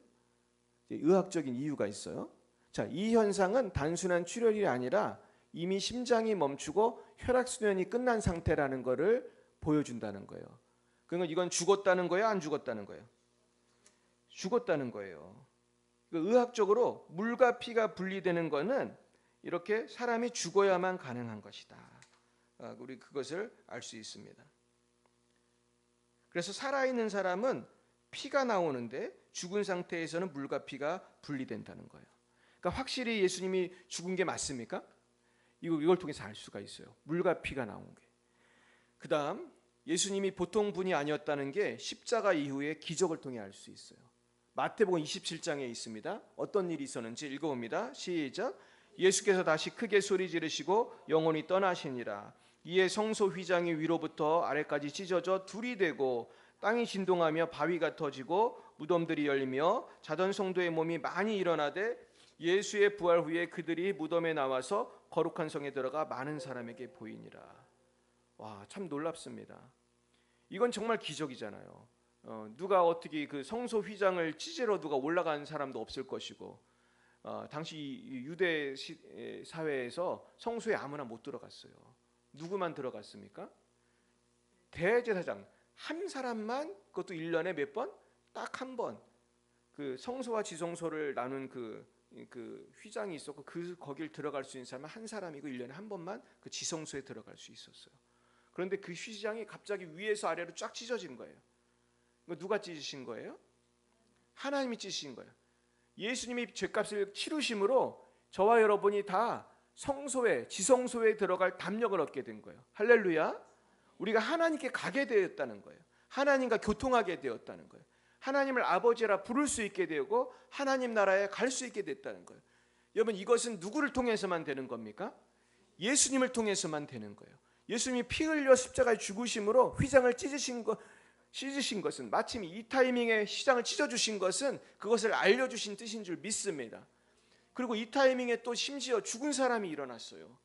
의학적인 이유가 있어요. 자, 이 현상은 단순한 출혈이 아니라 이미 심장이 멈추고 혈액순환이 끝난 상태라는 것을 보여준다는 거예요. 그러니까 이건 죽었다는 거예요? 안 죽었다는 거예요? 죽었다는 거예요. 의학적으로 물과 피가 분리되는 것은 이렇게 사람이 죽어야만 가능한 것이다. 우리 그것을 알 수 있습니다. 그래서 살아있는 사람은 피가 나오는데 죽은 상태에서는 물과 피가 분리된다는 거예요. 그러니까 확실히 예수님이 죽은 게 맞습니까? 이걸 통해서 알 수가 있어요. 물과 피가 나온 게. 그 다음 예수님이 보통 분이 아니었다는 게 십자가 이후에 기적을 통해 알 수 있어요. 마태복음 27장에 있습니다. 어떤 일이 있었는지 읽어봅니다. 시작. 예수께서 다시 크게 소리 지르시고 영혼이 떠나시니라. 이에 성소 휘장이 위로부터 아래까지 찢어져 둘이 되고 땅이 진동하며 바위가 터지고 무덤들이 열리며 자던 성도의 몸이 많이 일어나되 예수의 부활 후에 그들이 무덤에 나와서 거룩한 성에 들어가 많은 사람에게 보이니라. 와, 참 놀랍습니다. 이건 정말 기적이잖아요. 누가 어떻게 그 성소 휘장을 찢으러 누가 올라간 사람도 없을 것이고, 당시 유대 사회에서 성소에 아무나 못 들어갔어요. 누구만 들어갔습니까? 대제사장 한 사람만, 그것도 1년에 몇 번? 딱 한 번. 그 성소와 지성소를 나눈 그 휘장이 있었고, 거길 들어갈 수 있는 사람은 한 사람이고 1년에 한 번만 그 지성소에 들어갈 수 있었어요. 그런데 그 휘장이 갑자기 위에서 아래로 쫙 찢어진 거예요. 이거 누가 찢으신 거예요? 하나님이 찢으신 거예요. 예수님이 죄값을 치르심으로 저와 여러분이 다 성소에, 지성소에 들어갈 담력을 얻게 된 거예요. 할렐루야. 우리가 하나님께 가게 되었다는 거예요. 하나님과 교통하게 되었다는 거예요. 하나님을 아버지라 부를 수 있게 되고 하나님 나라에 갈 수 있게 됐다는 거예요. 여러분, 이것은 누구를 통해서만 되는 겁니까? 예수님을 통해서만 되는 거예요. 예수님이 피 흘려 십자가에 죽으심으로 휘장을 찢으신 것은, 마침 이 타이밍에 휘장을 찢어주신 것은 그것을 알려주신 뜻인 줄 믿습니다. 그리고 이 타이밍에 또 심지어 죽은 사람이 일어났어요.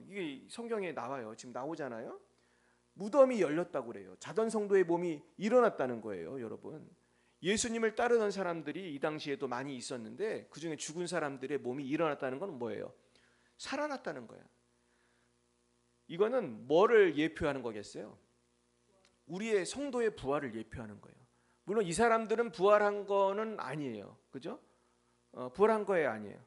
이게 성경에 나와요. 지금 나오잖아요. 무덤이 열렸다고 그래요. 자던 성도의 몸이 일어났다는 거예요. 여러분, 예수님을 따르던 사람들이 이 당시에도 많이 있었는데 그 중에 죽은 사람들의 몸이 일어났다는 건 뭐예요? 살아났다는 거야. 이거는 뭐를 예표하는 거겠어요? 우리의 성도의 부활을 예표하는 거예요. 물론 이 사람들은 부활한 거는 아니에요. 그죠? 부활한 거예요, 아니에요?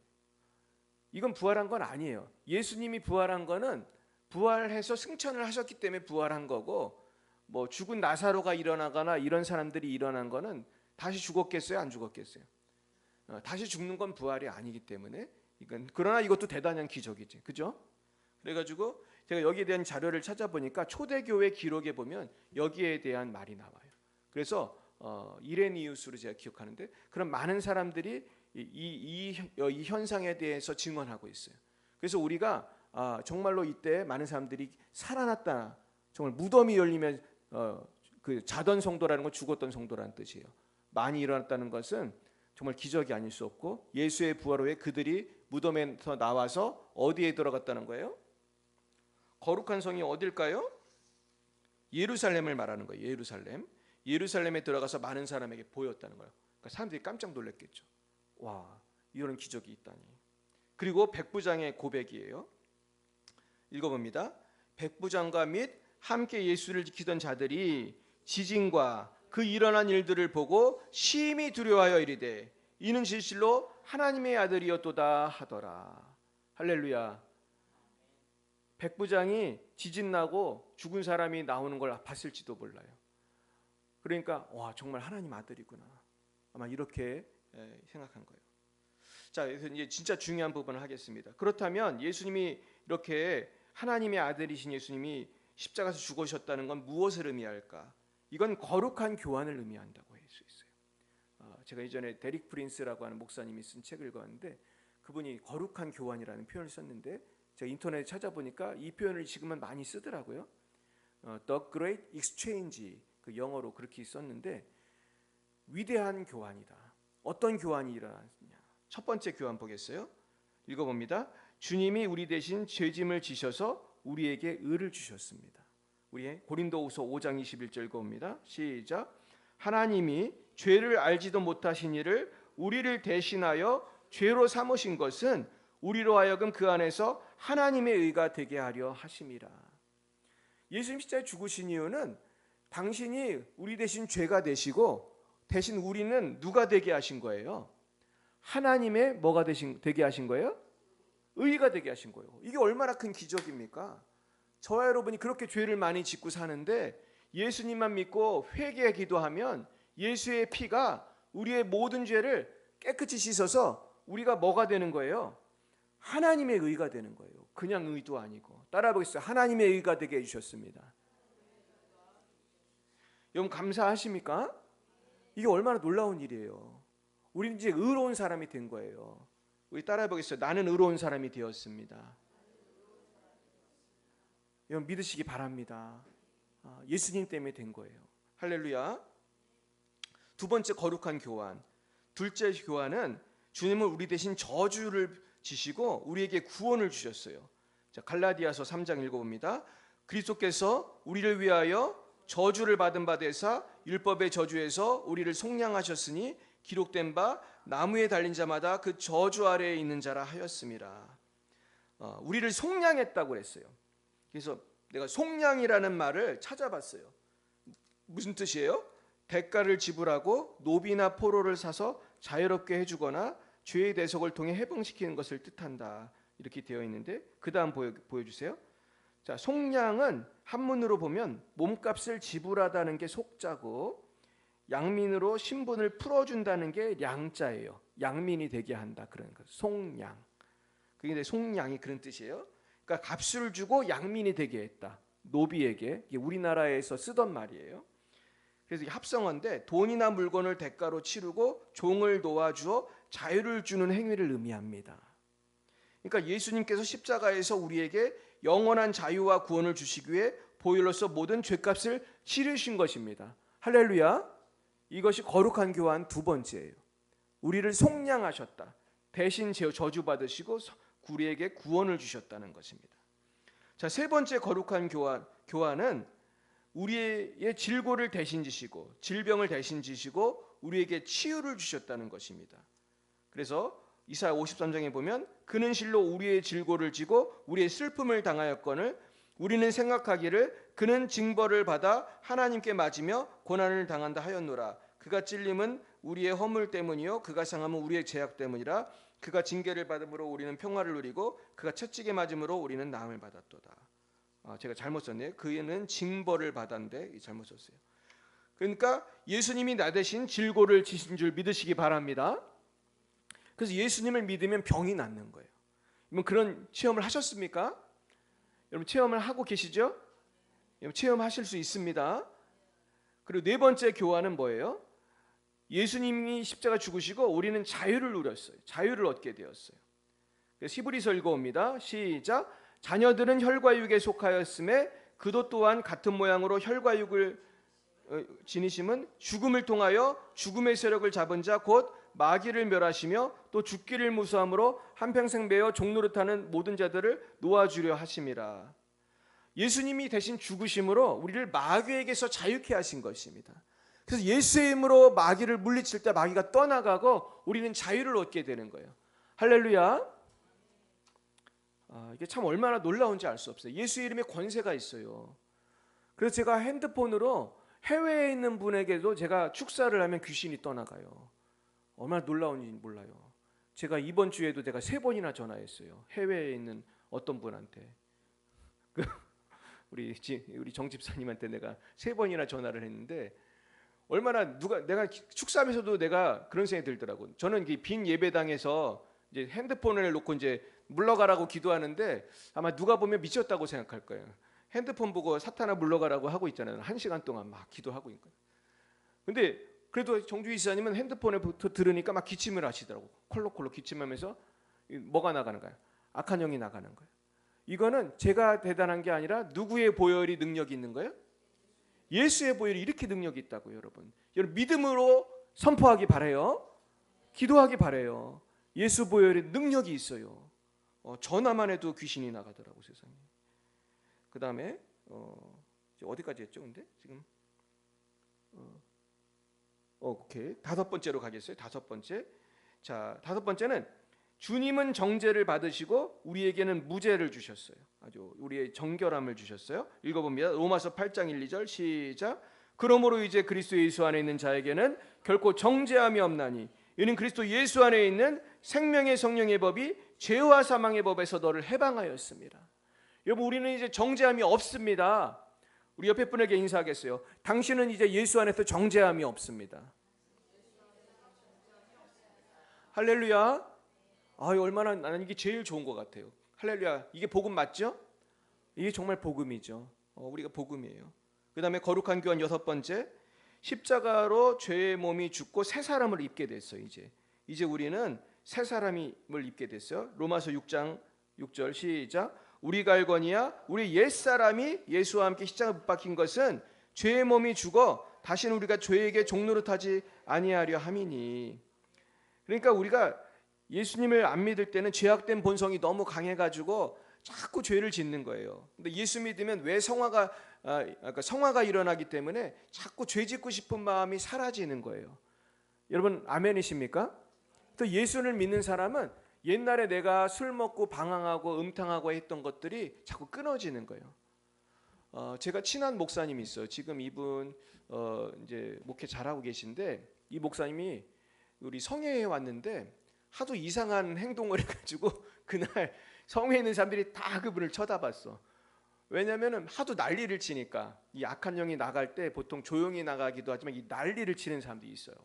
이건 부활한 건 아니에요. 예수님이 부활한 거는 부활해서 승천을 하셨기 때문에 부활한 거고, 뭐 죽은 나사로가 일어나거나 이런 사람들이 일어난 거는 다시 죽었겠어요, 안 죽었겠어요? 다시 죽는 건 부활이 아니기 때문에 그러나 이것도 대단한 기적이지, 그죠? 그래가지고 제가 여기에 대한 자료를 찾아보니까 초대교회 기록에 보면 여기에 대한 말이 나와요. 그래서 이레니우스로 제가 기억하는데, 그런 많은 사람들이 이 현상에 대해서 증언하고 있어요. 그래서 우리가 정말로 이때 많은 사람들이 살아났다, 정말 무덤이 열리면 그 자던 성도라는 건 죽었던 성도라는 뜻이에요. 많이 일어났다는 것은 정말 기적이 아닐 수 없고, 예수의 부활 후에 그들이 무덤에서 나와서 어디에 들어갔다는 거예요? 거룩한 성이 어딜까요? 예루살렘을 말하는 거예요. 예루살렘에 들어가서 많은 사람에게 보였다는 거예요. 그러니까 사람들이 깜짝 놀랐겠죠. 와, 이런 기적이 있다니. 그리고 백부장의 고백이에요. 읽어봅니다. 백부장과 및 함께 예수를 지키던 자들이 지진과 그 일어난 일들을 보고 심히 두려워하여 이르되 이는 진실로 하나님의 아들이었도다 하더라. 할렐루야. 백부장이 지진 나고 죽은 사람이 나오는 걸 봤을지도 몰라요. 그러니까 와, 정말 하나님 아들이구나, 아마 이렇게 생각한 거예요. 자, 그래서 이제 진짜 중요한 부분을 하겠습니다. 그렇다면 예수님이 이렇게 하나님의 아들이신 예수님이 십자가에서 죽으셨다는 건 무엇을 의미할까? 이건 거룩한 교환을 의미한다고 할 수 있어요. 제가 이전에 데릭 프린스라고 하는 목사님이 쓴 책을 읽었는데, 그분이 거룩한 교환이라는 표현을 썼는데, 제가 인터넷에 찾아보니까 이 표현을 지금은 많이 쓰더라고요. The Great Exchange, 그 영어로 그렇게 썼는데, 위대한 교환이다. 어떤 교환이 일어났냐? 첫 번째 교환 보겠어요? 읽어봅니다. 주님이 우리 대신 죄짐을 지셔서 우리에게 의를 주셨습니다. 우리 고린도후서 5장 21절 읽어봅니다. 시작. 하나님이 죄를 알지도 못하신 이를 우리를 대신하여 죄로 삼으신 것은 우리로 하여금 그 안에서 하나님의 의가 되게 하려 하심이라. 예수님 십자가에 죽으신 이유는 당신이 우리 대신 죄가 되시고, 대신 우리는 누가 되게 하신 거예요? 하나님의 뭐가 되게 하신 거예요? 의가 되게 하신 거예요. 이게 얼마나 큰 기적입니까? 저와 여러분이 그렇게 죄를 많이 짓고 사는데 예수님만 믿고 회개에 기도하면 예수의 피가 우리의 모든 죄를 깨끗이 씻어서 우리가 뭐가 되는 거예요? 하나님의 의가 되는 거예요. 그냥 의도 아니고. 따라 보겠습니다. 하나님의 의가 되게 해주셨습니다. 여러분 감사하십니까? 이게 얼마나 놀라운 일이에요. 우리는 이제 의로운 사람이 된 거예요. 우리 따라해 보겠어요. 나는 의로운 사람이 되었습니다. 여러분 믿으시기 바랍니다. 예수님 때문에 된 거예요. 할렐루야. 두 번째 거룩한 교환. 둘째 교환은 주님은 우리 대신 저주를 지시고 우리에게 구원을 주셨어요. 자, 갈라디아서 3장 읽어봅니다. 그리스도께서 우리를 위하여 저주를 받은 바 되사 율법의 저주에서 우리를 속량하셨으니 기록된 바 나무에 달린 자마다 그 저주 아래에 있는 자라 하였습니다. 우리를 속량했다고 했어요. 그래서 내가 속량이라는 말을 찾아봤어요. 무슨 뜻이에요? 대가를 지불하고 노비나 포로를 사서 자유롭게 해주거나 죄의 대속을 통해 해방시키는 것을 뜻한다. 이렇게 되어 있는데 그 다음 보여주세요. 자, 속량은 한문으로 보면 몸값을 지불하다는 게 속자고 양민으로 신분을 풀어준다는 게 량자예요. 양민이 되게 한다. 그런 거. 속량. 그게 속량이 그런 뜻이에요. 그러니까 값을 주고 양민이 되게 했다. 노비에게. 이게 우리나라에서 쓰던 말이에요. 그래서 합성어인데 돈이나 물건을 대가로 치르고 종을 도와주어 자유를 주는 행위를 의미합니다. 그러니까 예수님께서 십자가에서 우리에게 영원한 자유와 구원을 주시기 위해 보혈로서 모든 죄값을 치르신 것입니다. 할렐루야. 이것이 거룩한 교환 두 번째예요. 우리를 속량하셨다. 대신 저주받으시고 우리에게 구원을 주셨다는 것입니다. 자, 세 번째 거룩한 교환은 우리의 질고를 대신 지시고 질병을 대신 지시고 우리에게 치유를 주셨다는 것입니다. 그래서 이사야 53장에 보면 그는 실로 우리의 질고를 지고 우리의 슬픔을 당하였거늘 우리는 생각하기를 그는 징벌을 받아 하나님께 맞으며 고난을 당한다 하였노라. 그가 찔림은 우리의 허물 때문이요 그가 상함은 우리의 죄악 때문이라. 그가 징계를 받음으로 우리는 평화를 누리고 그가 채찍에 맞음으로 우리는 나음을 받았도다. 제가 잘못 썼네요. 그는 징벌을 받았는데 잘못 썼어요. 그러니까 예수님이 나 대신 질고를 지신 줄 믿으시기 바랍니다. 그래서 예수님을 믿으면 병이 낫는 거예요. 여러분 그런 체험을 하셨습니까? 여러분 체험을 하고 계시죠? 여러분 체험하실 수 있습니다. 그리고 네 번째 교환은 뭐예요? 예수님이 십자가 죽으시고 우리는 자유를 누렸어요. 자유를 얻게 되었어요. 그래서 히브리서 읽어옵니다. 시작. 자녀들은 혈과 육에 속하였음에 그도 또한 같은 모양으로 혈과 육을 지니심은 죽음을 통하여 죽음의 세력을 잡은 자 곧 마귀를 멸하시며 또 죽기를 무수함으로 한평생 매어 종노릇하는 모든 자들을 놓아주려 하심이라. 예수님이 대신 죽으심으로 우리를 마귀에게서 자유케 하신 것입니다. 그래서 예수의 힘으로 마귀를 물리칠 때 마귀가 떠나가고 우리는 자유를 얻게 되는 거예요. 할렐루야. 이게 참 얼마나 놀라운지 알 수 없어요. 예수의 이름에 권세가 있어요. 그래서 제가 핸드폰으로 해외에 있는 분에게도 제가 축사를 하면 귀신이 떠나가요. 얼마나 놀라운지 몰라요. 제가 이번 주에도 제가 3번이나 전화했어요. 해외에 있는 어떤 분한테. 우리 정 집사님한테 내가 3번이나 전화를 했는데 얼마나 내가 축사하면서도 내가 그런 생각이 들더라고. 저는 빈 예배당에서 이제 핸드폰을 놓고 이제 물러가라고 기도하는데 아마 누가 보면 미쳤다고 생각할 거예요. 핸드폰 보고 사탄아 물러가라고 하고 있잖아요. 1시간 동안 막 기도하고 있거든요. 근데 그래도 정주희 지사님은 핸드폰에부터 들으니까 막 기침을 하시더라고. 콜록콜록 기침하면서 뭐가 나가는 거야? 악한 영이 나가는 거예요. 이거는 제가 대단한 게 아니라 누구의 보혈이 능력이 있는 거예요? 예수의 보혈이 이렇게 능력이 있다고요, 여러분. 여러분 믿음으로 선포하기 바래요. 기도하기 바래요. 예수 보혈의 능력이 있어요. 전화만 해도 귀신이 나가더라고 세상에. 그 다음에 어디까지 했죠? 근데 지금 오케이 5번째로 가겠어요. 5번째. 자, 5번째는 주님은 정죄를 받으시고 우리에게는 무죄를 주셨어요. 아주 우리의 정결함을 주셨어요. 읽어봅니다. 로마서 8장 1, 2절 시작. 그러므로 이제 그리스도 예수 안에 있는 자에게는 결코 정죄함이 없나니 이는 그리스도 예수 안에 있는 생명의 성령의 법이 죄와 사망의 법에서 너를 해방하였습니다. 여러분 우리는 이제 정죄함이 없습니다. 우리 옆에 분에게 인사하겠어요. 당신은 이제 예수 안에서 정죄함이 없습니다. 할렐루야. 얼마나 나는 이게 제일 좋은 것 같아요. 할렐루야. 이게 복음 맞죠? 이게 정말 복음이죠. 우리가 복음이에요. 그 다음에 거룩한 교환 6번째. 십자가로 죄의 몸이 죽고 새 사람을 입게 됐어요. 이제 우리는 새 사람을 입게 됐어요. 로마서 6장 6절 시작. 우리가 알거니와 우리 옛사람이 예수와 함께 십자가에 못 박힌 것은 죄의 몸이 죽어 다시는 우리가 죄에게 종노릇하지 아니하려 함이니. 그러니까 우리가 예수님을 안 믿을 때는 죄악된 본성이 너무 강해가지고 자꾸 죄를 짓는 거예요. 근데 예수 믿으면 왜 성화가 일어나기 때문에 자꾸 죄 짓고 싶은 마음이 사라지는 거예요. 여러분 아멘이십니까? 또 예수를 믿는 사람은 옛날에 내가 술 먹고 방황하고 음탕하고 했던 것들이 자꾸 끊어지는 거예요. 제가 친한 목사님이 있어요. 지금 이분 이제 목회 잘하고 계신데, 이 목사님이 우리 성회에 왔는데 하도 이상한 행동을 해가지고 그날 성회에 있는 사람들이 다 그분을 쳐다봤어. 왜냐하면 하도 난리를 치니까. 이 악한 영이 나갈 때 보통 조용히 나가기도 하지만 이 난리를 치는 사람들이 있어요.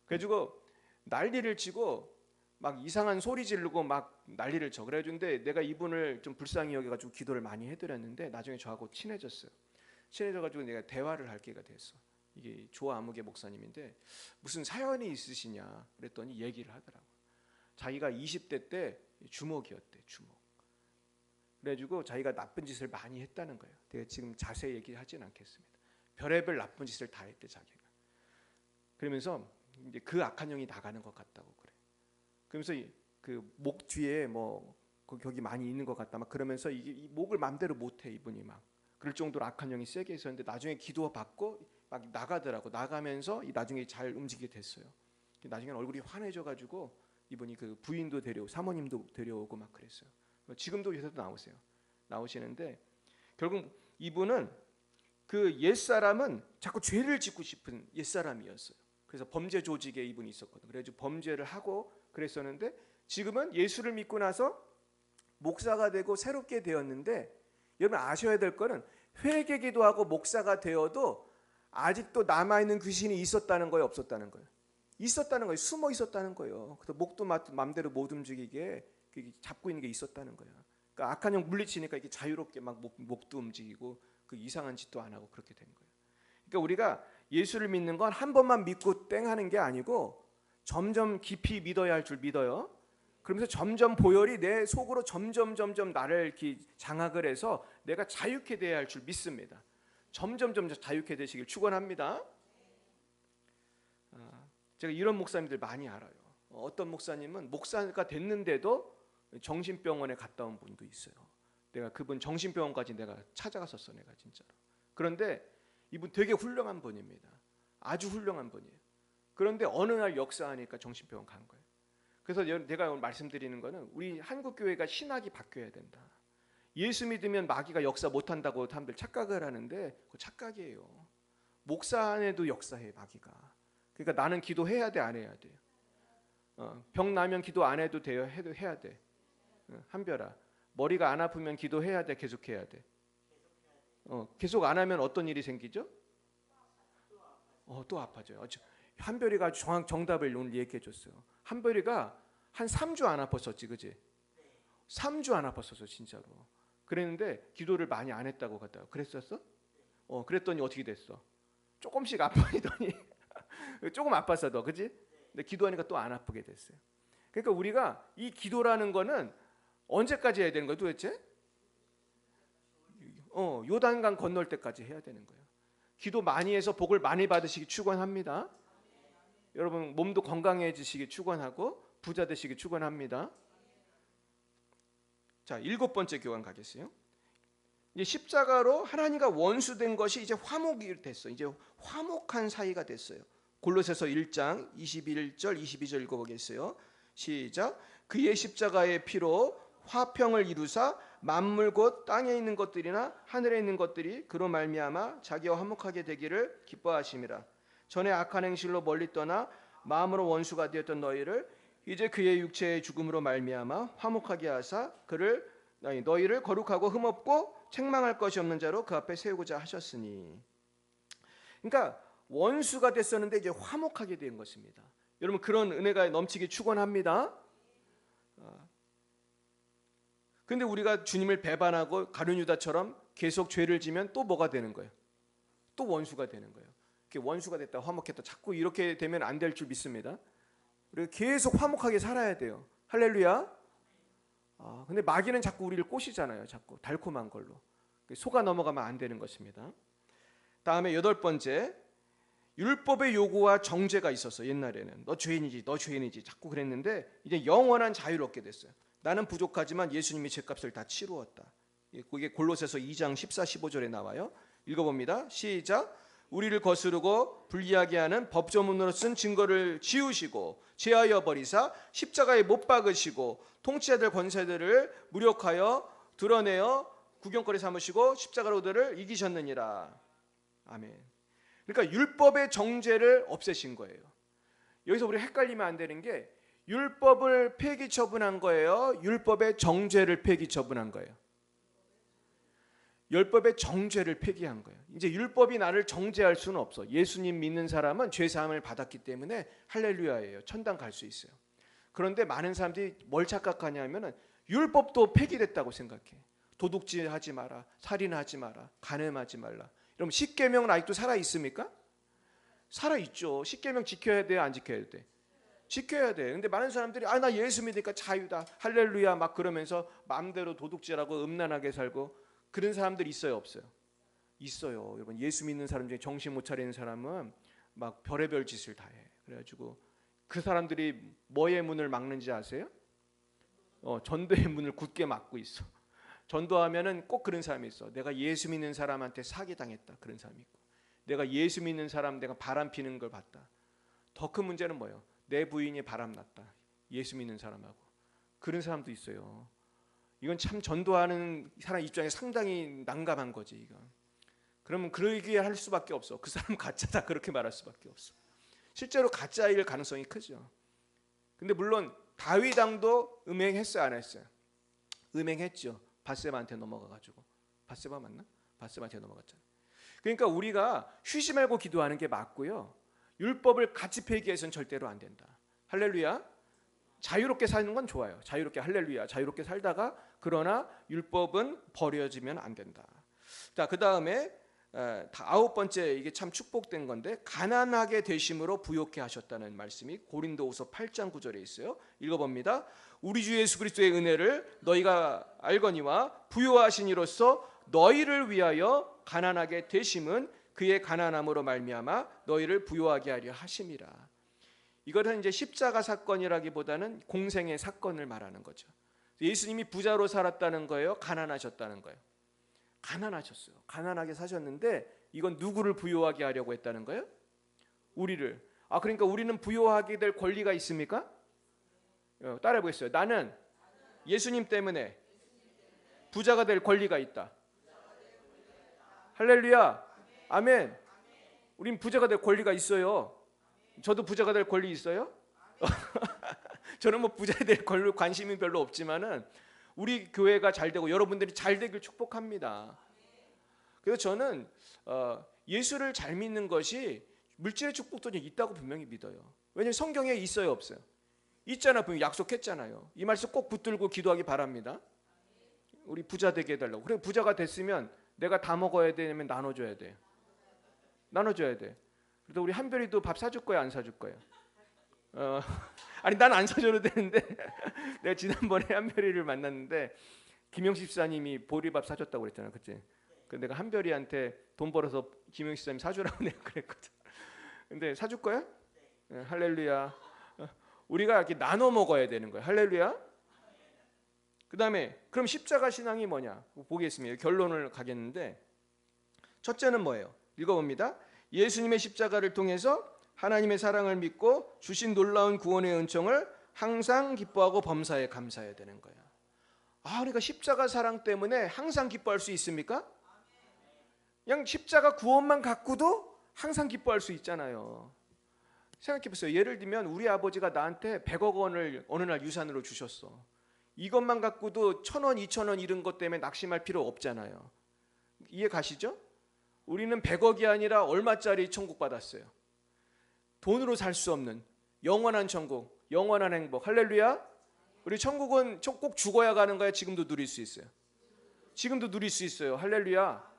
그래가지고 난리를 치고 막 이상한 소리 지르고 막 난리를 쳐. 그래가지고 내가 이분을 좀 불쌍히 여겨가지고 기도를 많이 해드렸는데 나중에 저하고 친해졌어요. 친해져가지고 내가 대화를 할 기회가 됐어. 이게 조아무개 목사님인데 무슨 사연이 있으시냐 그랬더니 얘기를 하더라고. 자기가 20대 때 주먹이었대. 주먹. 그래가지고 자기가 나쁜 짓을 많이 했다는 거예요. 제가 지금 자세히 얘기하진 않겠습니다. 별의별 나쁜 짓을 다 했대 자기가. 그러면서 이제 그 악한 영이 나가는 것 같다고 그래. 그러면서 그 목 뒤에 뭐 거기 많이 있는 것 같다 막 그러면서 이 목을 마음대로 못해 이분이 막. 그럴 정도로 악한 영이 세게 있었는데 나중에 기도 받고 막 나가더라고. 나가면서 나중에 잘 움직이게 됐어요. 나중에는 얼굴이 환해져가지고 이분이 그 부인도 데려오고 사모님도 데려오고 막 그랬어요. 지금도 요새도 나오시는데 결국 이분은 그 옛사람은 자꾸 죄를 짓고 싶은 옛사람이었어요. 그래서 범죄 조직에 이분이 있었거든요. 그래서 범죄를 하고 그랬었는데 지금은 예수를 믿고 나서 목사가 되고 새롭게 되었는데, 여러분 아셔야 될 거는 회개기도하고 목사가 되어도 아직도 남아있는 귀신이 있었다는 거예요, 없었다는 거예요? 있었다는 거예요. 숨어 있었다는 거예요. 그래서 목도 마음대로 못 움직이게 잡고 있는 게 있었다는 거예요. 그러니까 악한 영 물리치니까 이게 자유롭게 막 목도 움직이고 그 이상한 짓도 안 하고 그렇게 된 거예요. 그러니까 우리가 예수를 믿는 건 한 번만 믿고 땡 하는 게 아니고 점점 깊이 믿어야 할 줄 믿어요. 그러면서 점점 보혈이 내 속으로 점점 나를 이렇게 장악을 해서 내가 자유케 돼야 할 줄 믿습니다. 점점 자유케 되시길 축원합니다. 제가 이런 목사님들 많이 알아요. 어떤 목사님은 목사가 됐는데도 정신병원에 갔다 온 분도 있어요. 내가 그분 정신병원까지 내가 찾아갔었어, 내가 진짜로. 그런데 이분 되게 훌륭한 분입니다. 아주 훌륭한 분이에요. 그런데 어느 날 역사하니까 정신병원 간 거예요. 그래서 제가 오늘 말씀드리는 거는 우리 한국 교회가 신학이 바뀌어야 된다. 예수 믿으면 마귀가 역사 못한다고 사람들 착각을 하는데 그 착각이에요. 목사 안에도 역사해 마귀가. 그러니까 나는 기도해야 돼, 안 해야 돼? 병 나면 기도 안 해도 돼요? 해야 돼. 한별아, 머리가 안 아프면 기도해야 돼, 계속해야 돼? 계속 안 하면 어떤 일이 생기죠? 또 아파져요. 한별이가 정답을 오늘 얘기해 줬어요. 한별이가 한 3주 안 아팠었지, 그지? 3주 안 아팠었어, 진짜로. 그랬는데 기도를 많이 안 했다고 갔다가 그랬었어? 그랬더니 어떻게 됐어? 조금씩 아파지더니 조금 아팠어, 그지? 근데 기도하니까 또 안 아프게 됐어요. 그러니까 우리가 이 기도라는 거는 언제까지 해야 되는 거예요, 도대체? 요단강 건널 때까지 해야 되는 거예요. 기도 많이 해서 복을 많이 받으시기 축원합니다. 여러분 몸도 건강해지시기 축원하고 부자 되시기 축원합니다. 자, 7번째 교환 가겠어요. 이제 십자가로 하나님과 원수된 것이 이제 화목이 됐어. 이제 화목한 사이가 됐어요. 골로새서 1장 21절 22절 읽어보겠어요. 시작. 그의 십자가의 피로 화평을 이루사 만물 곧 땅에 있는 것들이나 하늘에 있는 것들이 그로 말미암아 자기와 화목하게 되기를 기뻐하심이라. 전에 악한 행실로 멀리 떠나 마음으로 원수가 되었던 너희를 이제 그의 육체의 죽음으로 말미암아 화목하게 하사 너희를 거룩하고 흠없고 책망할 것이 없는 자로 그 앞에 세우고자 하셨으니. 그러니까 원수가 됐었는데 이제 화목하게 된 것입니다. 여러분 그런 은혜가 넘치기 축원합니다. 근데 우리가 주님을 배반하고 가룟 유다처럼 계속 죄를 지면 또 뭐가 되는 거예요? 또 원수가 되는 거예요. 원수가 됐다, 화목했다, 자꾸 이렇게 되면 안 될 줄 믿습니다. 우리가 계속 화목하게 살아야 돼요. 할렐루야. 근데 마귀는 자꾸 우리를 꼬시잖아요. 자꾸 달콤한 걸로. 속아 넘어가면 안 되는 것입니다. 다음에 8번째, 율법의 요구와 정죄가 있었어. 옛날에는 너 죄인이지, 너 죄인이지 자꾸 그랬는데 이제 영원한 자유를 얻게 됐어요. 나는 부족하지만 예수님이 죄값을 다 치루었다. 그게 골로새서 2장 14, 15절에 나와요. 읽어봅니다. 시작. 우리를 거스르고 불리하게 하는 법조문으로 쓴 증거를 지우시고 제하여 버리사 십자가에 못 박으시고 통치해야 될 권세들을 무력하여 드러내어 구경거리 삼으시고 십자가로 그들을 이기셨느니라. 아멘. 그러니까 율법의 정죄를 없애신 거예요. 여기서 우리 헷갈리면 안 되는 게 율법을 폐기 처분한 거예요, 율법의 정죄를 폐기 처분한 거예요? 율법의 정죄를 폐기한 거예요. 이제 율법이 나를 정죄할 수는 없어. 예수님 믿는 사람은 죄 사함을 받았기 때문에 할렐루야예요. 천당 갈 수 있어요. 그런데 많은 사람들이 뭘 착각하냐면은 율법도 폐기됐다고 생각해. 도둑질하지 마라, 살인하지 마라, 간음하지 말라. 그럼 십계명은 아직도 살아 있습니까? 살아 있죠. 십계명 지켜야 돼요, 안 지켜야 돼? 지켜야 돼. 근데 많은 사람들이 나 예수 믿으니까 자유다, 할렐루야 막 그러면서 마음대로 도둑질하고 음란하게 살고 그런 사람들 있어요, 없어요? 있어요. 여러분, 예수 믿는 사람 중에 정신 못 차리는 사람은 막 별의별 짓을 다 해. 그래가지고 그 사람들이 뭐의 문을 막는지 아세요? 전도의 문을 굳게 막고 있어. 전도하면은 꼭 그런 사람이 있어. 내가 예수 믿는 사람한테 사기당했다, 그런 사람이 있고, 내가 예수 믿는 사람 내가 바람 피는 걸 봤다. 더 큰 문제는 뭐예요? 내 부인이 바람 났다, 예수 믿는 사람하고. 그런 사람도 있어요. 이건 참 전도하는 사람 입장에 상당히 난감한 거지, 이거. 그러면 그러게 할 수밖에 없어. 그 사람 가짜다 그렇게 말할 수밖에 없어. 실제로 가짜일 가능성이 크죠. 근데 물론 다윗 왕도 음행했어요, 안 했어요? 음행했죠. 밧세바한테 넘어가가지고. 밧세바 맞나? 밧세바한테 넘어갔잖아요. 그러니까 우리가 쉬지 말고 기도하는 게 맞고요, 율법을 같이 폐기해서는 절대로 안 된다. 할렐루야. 자유롭게 사는 건 좋아요. 자유롭게, 할렐루야, 자유롭게 살다가, 그러나 율법은 버려지면 안 된다. 자, 그 다음에 9번째, 이게 참 축복된 건데, 가난하게 되심으로 부욕해 하셨다는 말씀이 고린도후서 8장 9절에 있어요. 읽어봅니다. 우리 주 예수 그리스도의 은혜를 너희가 알거니와 부요하신 이로써 너희를 위하여 가난하게 되심은 그의 가난함으로 말미암아 너희를 부요하게 하려 하심이라. 이것은 이제 십자가 사건이라기보다는 공생의 사건을 말하는 거죠. 예수님이 부자로 살았다는 거예요, 가난하셨다는 거예요? 가난하셨어요. 가난하게 사셨는데 이건 누구를 부요하게 하려고 했다는 거예요? 우리를. 그러니까 우리는 부요하게 될 권리가 있습니까? 따라해 보겠어요. 나는 예수님 때문에 부자가 될 권리가 있다. 할렐루야. 아멘. 우린 부자가 될 권리가 있어요. 저도 부자가 될 권리 있어요? 저는 뭐 부자 될 권리 관심이 별로 없지만은 우리 교회가 잘 되고 여러분들이 잘 되길 축복합니다. 그래서 저는 예수를 잘 믿는 것이 물질의 축복도 있다고 분명히 믿어요. 왜냐하면 성경에 있어요, 없어요? 있잖아, 분명히 약속했잖아요. 이 말씀 꼭 붙들고 기도하기 바랍니다. 우리 부자 되게 해달라고. 그래, 부자가 됐으면 내가 다 먹어야 되면 나눠줘야 돼. 나눠줘야 돼. 그래도 우리 한별이도 밥 사줄 거야, 안 사줄 거야? 아니, 난 안 사줘도 되는데 내가 지난번에 한별이를 만났는데 김영식 집사님이 보리밥 사줬다고 그랬잖아, 그치? 그 내가 한별이한테 돈 벌어서 김영식 집사님 사주라고 내가 그랬거든. 근데 사줄 거야? 할렐루야. 우리가 이렇게 나눠 먹어야 되는 거야. 할렐루야. 그 다음에 그럼 십자가 신앙이 뭐냐 보겠습니다. 결론을 가겠는데, 첫째는 뭐예요? 읽어봅니다. 예수님의 십자가를 통해서 하나님의 사랑을 믿고 주신 놀라운 구원의 은총을 항상 기뻐하고 범사에 감사해야 되는 거야. 그러니까 십자가 사랑 때문에 항상 기뻐할 수 있습니까? 그냥 십자가 구원만 갖고도 항상 기뻐할 수 있잖아요. 생각해보세요. 예를 들면 우리 아버지가 나한테 100억 원을 어느 날 유산으로 주셨어. 이것만 갖고도 1,000원, 2,000원 이런 것 때문에 낙심할 필요 없잖아요. 이해 가시죠? 우리는 100억이 아니라 얼마짜리 천국 받았어요? 돈으로 살 수 없는 영원한 천국, 영원한 행복. 할렐루야. 우리 천국은 꼭 죽어야 가는 거야? 지금도 누릴 수 있어요? 지금도 누릴 수 있어요. 할렐루야.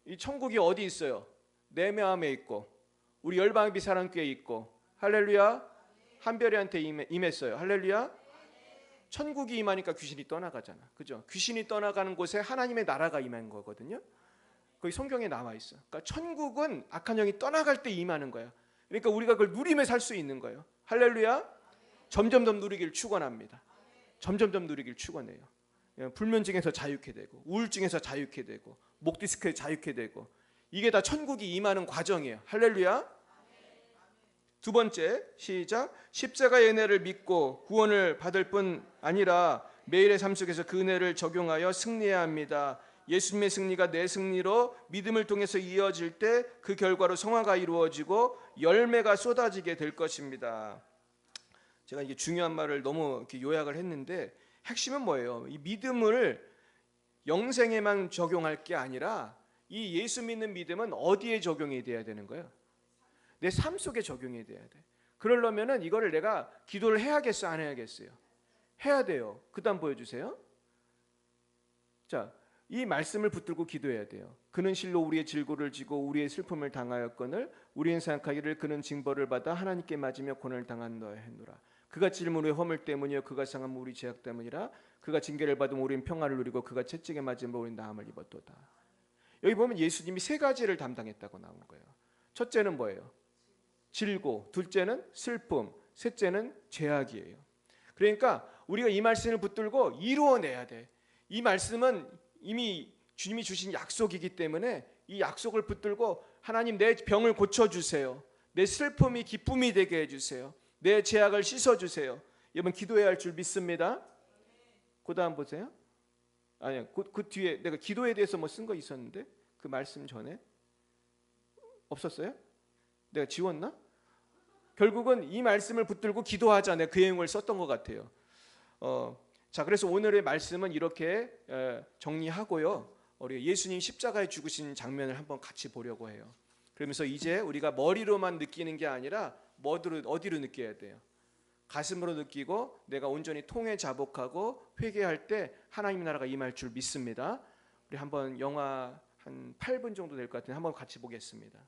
이 천국이 어디 있어요? 내 마음에 있고 우리 열방비 사랑교회에 있고. 할렐루야. 한별이한테 임했어요. 할렐루야. 천국이 임하니까 귀신이 떠나가잖아, 그죠? 귀신이 떠나가는 곳에 하나님의 나라가 임한 거거든요. 거기 성경에 나와 있어. 그러니까 천국은 악한 영이 떠나갈 때 임하는 거야. 그러니까 우리가 그걸 누리며 살 수 있는 거예요. 할렐루야. 점점 더 누리기를 축원합니다. 점점점 누리기를 축원해요. 불면증에서 자유케 되고 우울증에서 자유케 되고 목 디스크에 자유케 되고 이게 다 천국이 임하는 과정이에요. 할렐루야. 두 번째, 시작. 십자가의 은혜를 믿고 구원을 받을 뿐 아니라 매일의 삶 속에서 그 은혜를 적용하여 승리해야 합니다. 예수님의 승리가 내 승리로 믿음을 통해서 이어질 때 그 결과로 성화가 이루어지고 열매가 쏟아지게 될 것입니다. 제가 이게 중요한 말을 너무 이렇게 요약을 했는데 핵심은 뭐예요? 이 믿음을 영생에만 적용할 게 아니라 이 예수 믿는 믿음은 어디에 적용이 돼야 되는 거예요? 내 삶 속에 적용이 돼야 돼. 그러려면은 이거를 내가 기도를 해야겠어, 안 해야겠어요? 해야 돼요. 그다음 보여주세요. 자, 이 말씀을 붙들고 기도해야 돼요. 그는 실로 우리의 질고를 지고 우리의 슬픔을 당하였거늘 우리는 생각하기를 그는 징벌을 받아 하나님께 맞으며 고난을 당한다 했노라. 그가 찔림은 우리의 허물 때문이요 그가 상함은 우리 죄악 때문이라. 그가 징계를 받으면 우리는 평화를 누리고 그가 채찍에 맞으면 우리는 나음을 입었도다. 여기 보면 예수님이 세 가지를 담당했다고 나온 거예요. 첫째는 뭐예요? 질고, 둘째는 슬픔, 셋째는 죄악이에요. 그러니까 우리가 이 말씀을 붙들고 이루어내야 돼. 이 말씀은 이미 주님이 주신 약속이기 때문에 이 약속을 붙들고 하나님 내 병을 고쳐주세요. 내 슬픔이 기쁨이 되게 해주세요. 내 죄악을 씻어주세요. 여러분 기도해야 할 줄 믿습니다. 그 다음 보세요. 아니요, 그 뒤에 내가 기도에 대해서 뭐 쓴 거 있었는데 그 말씀 전에 없었어요? 내가 지웠나? 결국은 이 말씀을 붙들고 기도하자. 그 내용을 썼던 것 같아요. 자, 그래서 오늘의 말씀은 이렇게 정리하고요. 우리 예수님 십자가에 죽으신 장면을 한번 같이 보려고 해요. 그러면서 이제 우리가 머리로만 느끼는 게 아니라 어디로 느껴야 돼요? 가슴으로 느끼고 내가 온전히 통회 자복하고 회개할 때 하나님 나라가 임할 줄 믿습니다. 우리 한번 영화 한 8분 정도 될 것 같은데 한번 같이 보겠습니다.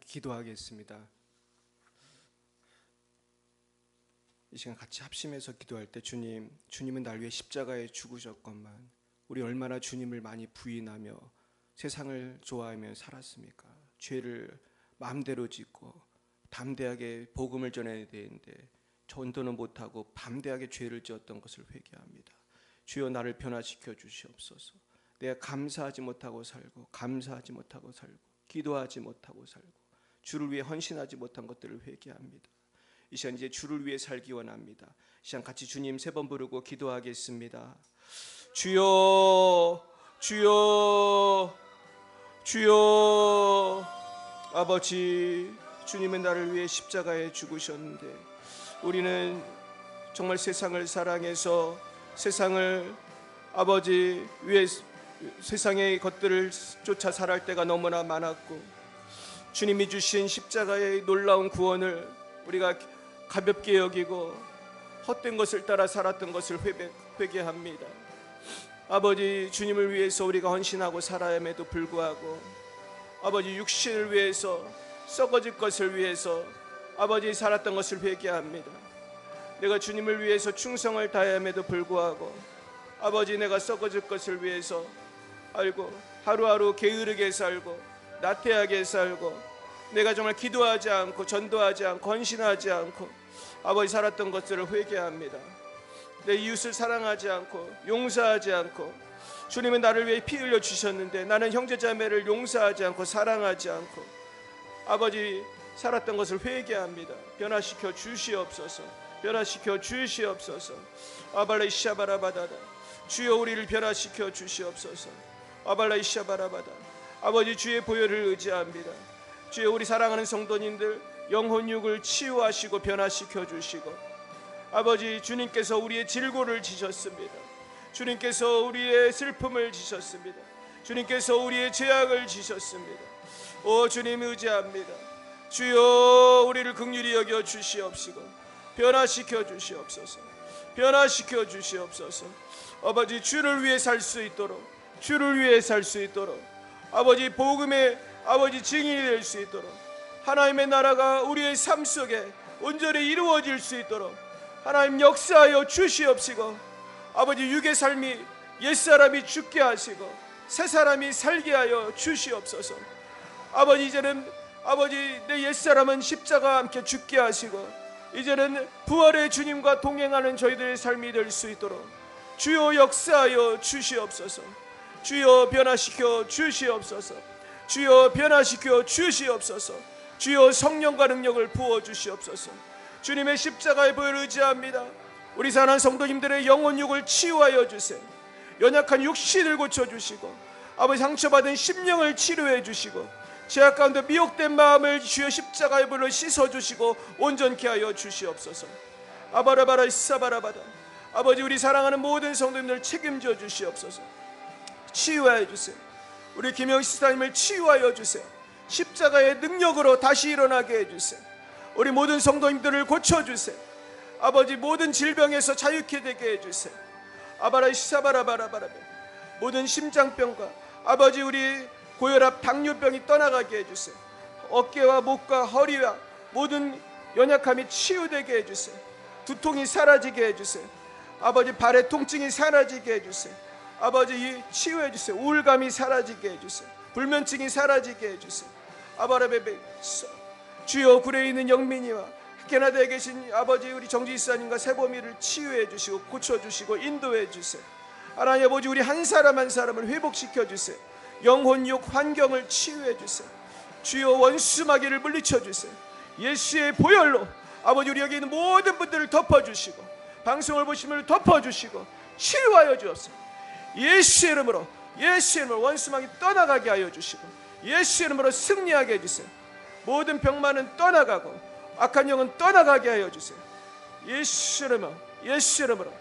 기도하겠습니다. 이 시간 같이 합심해서 기도할 때 주님은 날 위해 십자가에 죽으셨건만 우리 얼마나 주님을 많이 부인하며 세상을 좋아하며 살았습니까? 죄를 마음대로 짓고 담대하게 복음을 전해야 되는데 전도는 못하고 담대하게 죄를 지었던 것을 회개합니다. 주여 나를 변화시켜 주시옵소서. 내가 감사하지 못하고 살고 기도하지 못하고 살고 주를 위해 헌신하지 못한 것들을 회개합니다. 이 시간 이제 주를 위해 살기 원합니다. 이 시간 같이 주님 3번 부르고 기도하겠습니다. 주여 주여 주여. 아버지, 주님은 나를 위해 십자가에 죽으셨는데 우리는 정말 세상을 사랑해서 세상을 아버지 위해 세상의 것들을 쫓아 살아갈 때가 너무나 많았고 주님이 주신 십자가의 놀라운 구원을 우리가 가볍게 여기고 헛된 것을 따라 살았던 것을 회개합니다. 아버지, 주님을 위해서 우리가 헌신하고 살아야함에도 불구하고 아버지 육신을 위해서 썩어질 것을 위해서 아버지 살았던 것을 회개합니다. 내가 주님을 위해서 충성을 다함에도 불구하고 아버지 내가 썩어질 것을 위해서 알고 하루하루 게으르게 살고 나태하게 살고 내가 정말 기도하지 않고 전도하지 않고 헌신하지 않고 아버지 살았던 것들을 회개합니다. 내 이웃을 사랑하지 않고 용서하지 않고 주님은 나를 위해 피 흘려 주셨는데 나는 형제자매를 용서하지 않고 사랑하지 않고 아버지 살았던 것을 회개합니다. 변화시켜 주시옵소서. 변화시켜 주시옵소서. 아발라이샤바라바다다. 주여 우리를 변화시켜 주시옵소서. 아발라이샤바라바다. 아버지 주의 보혈을 의지합니다. 주여 우리 사랑하는 성도님들 영혼육을 치유하시고 변화시켜 주시고 아버지 주님께서 우리의 질고를 지셨습니다. 주님께서 우리의 슬픔을 지셨습니다. 주님께서 우리의 죄악을 지셨습니다. 오 주님 의지합니다. 주여 우리를 긍휼히 여겨 주시옵시고 변화시켜 주시옵소서. 변화시켜 주시옵소서. 아버지 주를 위해 살 수 있도록 주를 위해 살 수 있도록 아버지 복음의 아버지 증인이 될 수 있도록 하나님의 나라가 우리의 삶 속에 온전히 이루어질 수 있도록 하나님 역사하여 주시옵시고 아버지 육의 삶이 옛사람이 죽게 하시고 새사람이 살게 하여 주시옵소서. 아버지 이제는 아버지 내 옛사람은 십자가와 함께 죽게 하시고 이제는 부활의 주님과 동행하는 저희들의 삶이 될 수 있도록 주여 역사하여 주시옵소서. 주여 변화시켜 주시옵소서. 주여 변화시켜 주시옵소서. 주여 성령과 능력을 부어 주시옵소서. 주님의 십자가의 보혈을 의지합니다. 우리 사랑하는 성도님들의 영혼육을 치유하여 주세요. 연약한 육신을 고쳐주시고 아버지 상처받은 심령을 치료해 주시고 죄악 가운데 미혹된 마음을 주여 십자가의 불로 씻어주시고 온전케 하여 주시옵소서. 아바라바라 이사바라바다. 아버지 우리 사랑하는 모든 성도님들 책임져 주시옵소서. 치유하여 주세요. 우리 김영희 시스타님을 치유하여 주세요. 십자가의 능력으로 다시 일어나게 해주세요. 우리 모든 성도님들을 고쳐주세요. 아버지 모든 질병에서 자유케 되게 해주세요. 아바라 시사바라바라바라베. 모든 심장병과 아버지 우리 고혈압 당뇨병이 떠나가게 해주세요. 어깨와 목과 허리와 모든 연약함이 치유되게 해주세요. 두통이 사라지게 해주세요. 아버지 발의 통증이 사라지게 해주세요. 아버지 치유해 주세요. 우울감이 사라지게 해주세요. 불면증이 사라지게 해주세요. 아바라베베. 주여 굴에 있는 영민이와 캐나다에 계신 아버지 우리 정지사님과 세범이를 치유해 주시고 고쳐주시고 인도해 주세요. 하나님 아버지 우리 한 사람 한 사람을 회복시켜 주세요. 영혼육 환경을 치유해 주세요. 주여 원수마귀를 물리쳐 주세요. 예수의 보혈로 아버지 우리 여기 있는 모든 분들을 덮어주시고 방송을 보시는 분을 덮어주시고 치유하여 주옵소서. 예수의 이름으로 원수마귀 떠나가게 하여 주시고 예수의 이름으로 승리하게 해주세요. 모든 병만은 떠나가고 악한 영은 떠나가게 하여 주세요. 예수의 이름으로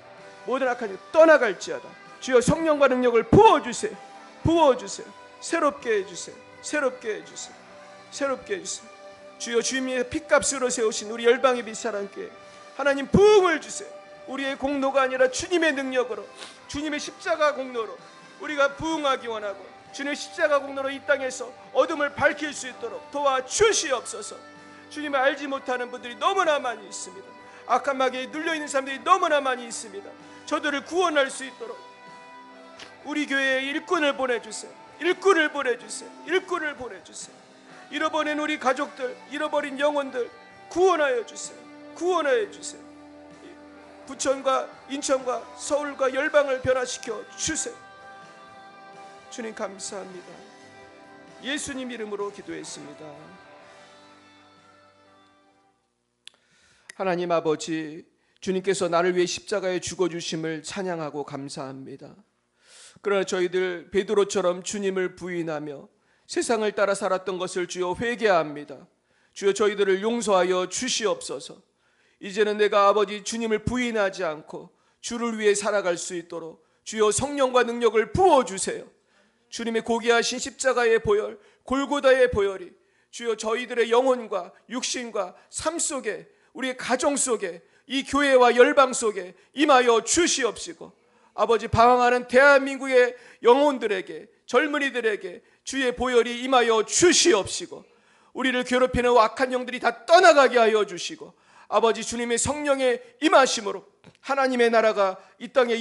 모든 악한 영 떠나갈지어다. 주여 성령과 능력을 부어주세요. 새롭게 해주세요. 주여 주님의 핏값으로 세우신 우리 열방의 빛사랑교회 하나님 부흥을 주세요. 우리의 공로가 아니라 주님의 능력으로 주님의 십자가 공로로 우리가 부흥하기 원하고 주님의 십자가 공로로 이 땅에서 어둠을 밝힐 수 있도록 도와주시옵소서. 주님을 알지 못하는 분들이 너무나 많이 있습니다. 악한 마귀에 눌려있는 사람들이 너무나 많이 있습니다. 저들을 구원할 수 있도록 우리 교회에 일꾼을 보내주세요. 일꾼을 보내주세요. 일꾼을 보내주세요. 잃어버린 우리 가족들, 잃어버린 영혼들 구원하여 주세요. 구원하여 주세요. 부천과 인천과 서울과 열방을 변화시켜 주세요. 주님 감사합니다. 예수님 이름으로 기도했습니다. 하나님 아버지, 주님께서 나를 위해 십자가에 죽어주심을 찬양하고 감사합니다. 그러나 저희들 베드로처럼 주님을 부인하며 세상을 따라 살았던 것을 주여 회개합니다. 주여 저희들을 용서하여 주시옵소서. 이제는 내가 아버지 주님을 부인하지 않고 주를 위해 살아갈 수 있도록 주여 성령과 능력을 부어주세요. 주님의 고귀하신 십자가의 보혈, 골고다의 보혈이 주여 저희들의 영혼과 육신과 삶 속에, 우리의 가정 속에, 이 교회와 열방 속에 임하여 주시옵시고, 아버지 방황하는 대한민국의 영혼들에게, 젊은이들에게 주의 보혈이 임하여 주시옵시고, 우리를 괴롭히는 악한 영들이 다 떠나가게 하여 주시고, 아버지 주님의 성령의 임하심으로 하나님의 나라가 이 땅에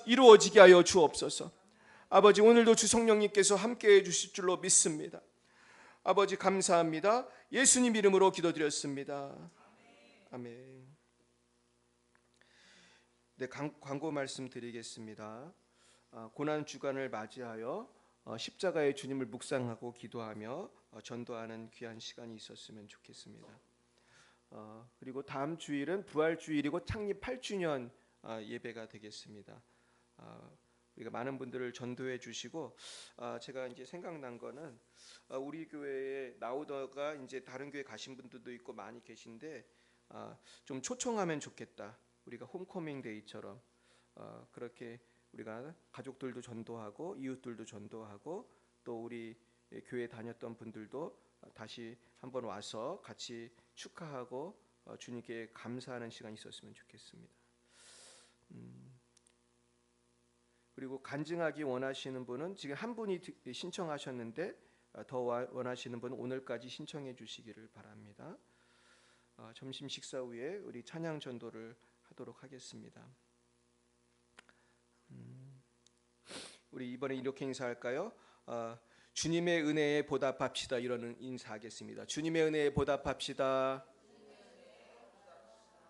이루어지게 하여 주옵소서. 아버지 오늘도 주 성령님께서 함께해 주실 줄로 믿습니다. 아버지 감사합니다. 예수님 이름으로 기도드렸습니다. 아멘. 네, 광고 말씀드리겠습니다. 고난 주간을 맞이하여 십자가의 주님을 묵상하고 기도하며 전도하는 귀한 시간이 있었으면 좋겠습니다. 그리고 다음 주일은 부활주일이고 창립 8주년 예배가 되겠습니다. 우리가 많은 분들을 전도해 주시고, 제가 이제 생각난 거는 우리 교회에 나오다가 이제 다른 교회 가신 분들도 있고 많이 계신데 좀 초청하면 좋겠다. 우리가 홈커밍 데이처럼 그렇게 우리가 가족들도 전도하고 이웃들도 전도하고 또 우리 교회 다녔던 분들도 다시 한번 와서 같이 축하하고 주님께 감사하는 시간이 있었으면 좋겠습니다. 그리고 간증하기 원하시는 분은 지금 한 분이 신청하셨는데 더 원하시는 분은 오늘까지 신청해 주시기를 바랍니다. 점심 식사 후에 우리 찬양 전도를 하도록 하겠습니다. 우리 이번에 이렇게 인사할까요? 주님의 은혜에 보답합시다. 이런 인사하겠습니다. 주님의 은혜에 보답합시다.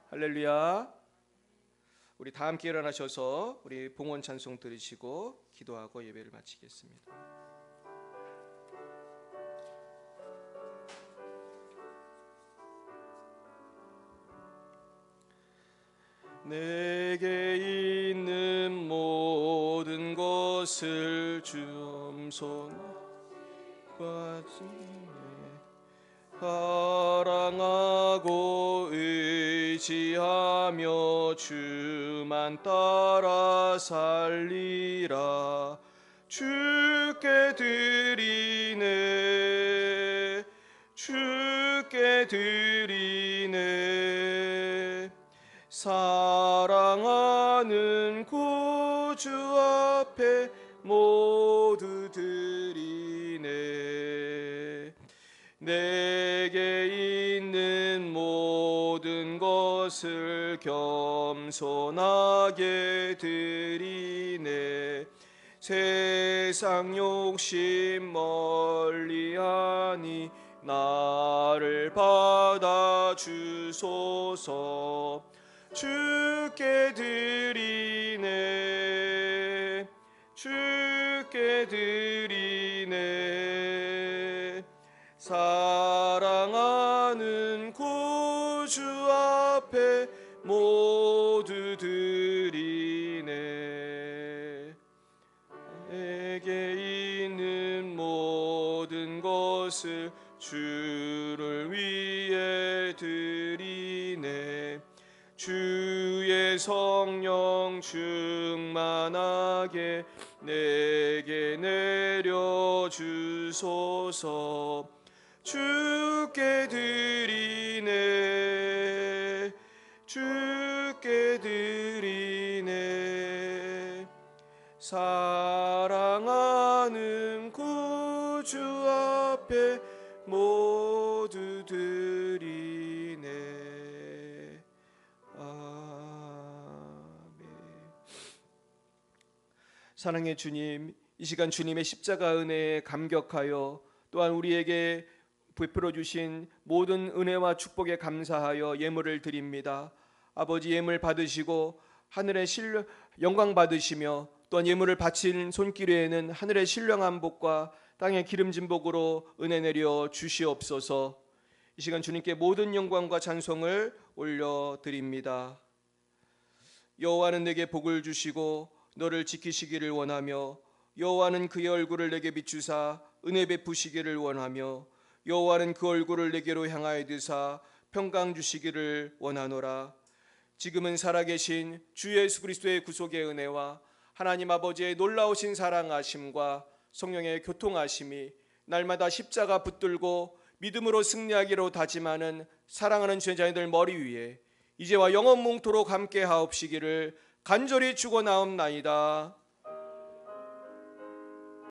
할렐루야. 우리 다 함께 일어나셔서 우리 봉헌 찬송 들으시고 기도하고 예배를 마치겠습니다. 내게 있는 모든 것을 주 손과 사랑하고 의지하며 주만 따라 살리라. 주께 드리네, 주께 드리네. 사랑하는 구주 앞에 모두 드리네. 내게 있는 모든 것을 겸손하게 드리네. 세상 욕심 멀리하니 나를 받아 주소서. 주께 드리네, 주께 드리네. 사랑하는 구주 앞에 모두 드리네. 내게 있는 모든 것을 주를 위해 드리네. 주의 성령 충만하게 내게 내려 주소서. 주께 드리네, 주께 드리네. 사랑하는 구 앞에 모두 드리네. 아멘. 사랑의 주님, 이 시간 주님의 십자가 은혜에 감격하여 또한 우리에게 베풀어 주신 모든 은혜와 축복에 감사하여 예물을 드립니다. 아버지, 예물 받으시고 하늘의 영광 받으시며 또한 예물을 바친 손길에는 하늘의 신령한 복과 땅의 기름진 복으로 은혜 내려 주시옵소서. 이 시간 주님께 모든 영광과 찬송을 올려드립니다. 여호와는 내게 복을 주시고 너를 지키시기를 원하며 여호와는 그의 얼굴을 내게 비추사 은혜 베푸시기를 원하며 여호와는 그 얼굴을 내게로 향하여 드사 평강 주시기를 원하노라. 지금은 살아계신 주 예수 그리스도의 구속의 은혜와 하나님 아버지의 놀라우신 사랑하심과 성령의 교통하심이 날마다 십자가 붙들고 믿음으로 승리하기로 다짐하는 사랑하는 제자들 머리 위에 이제와 영원 뭉토록 함께 하옵시기를 간절히 축원하옵나이다.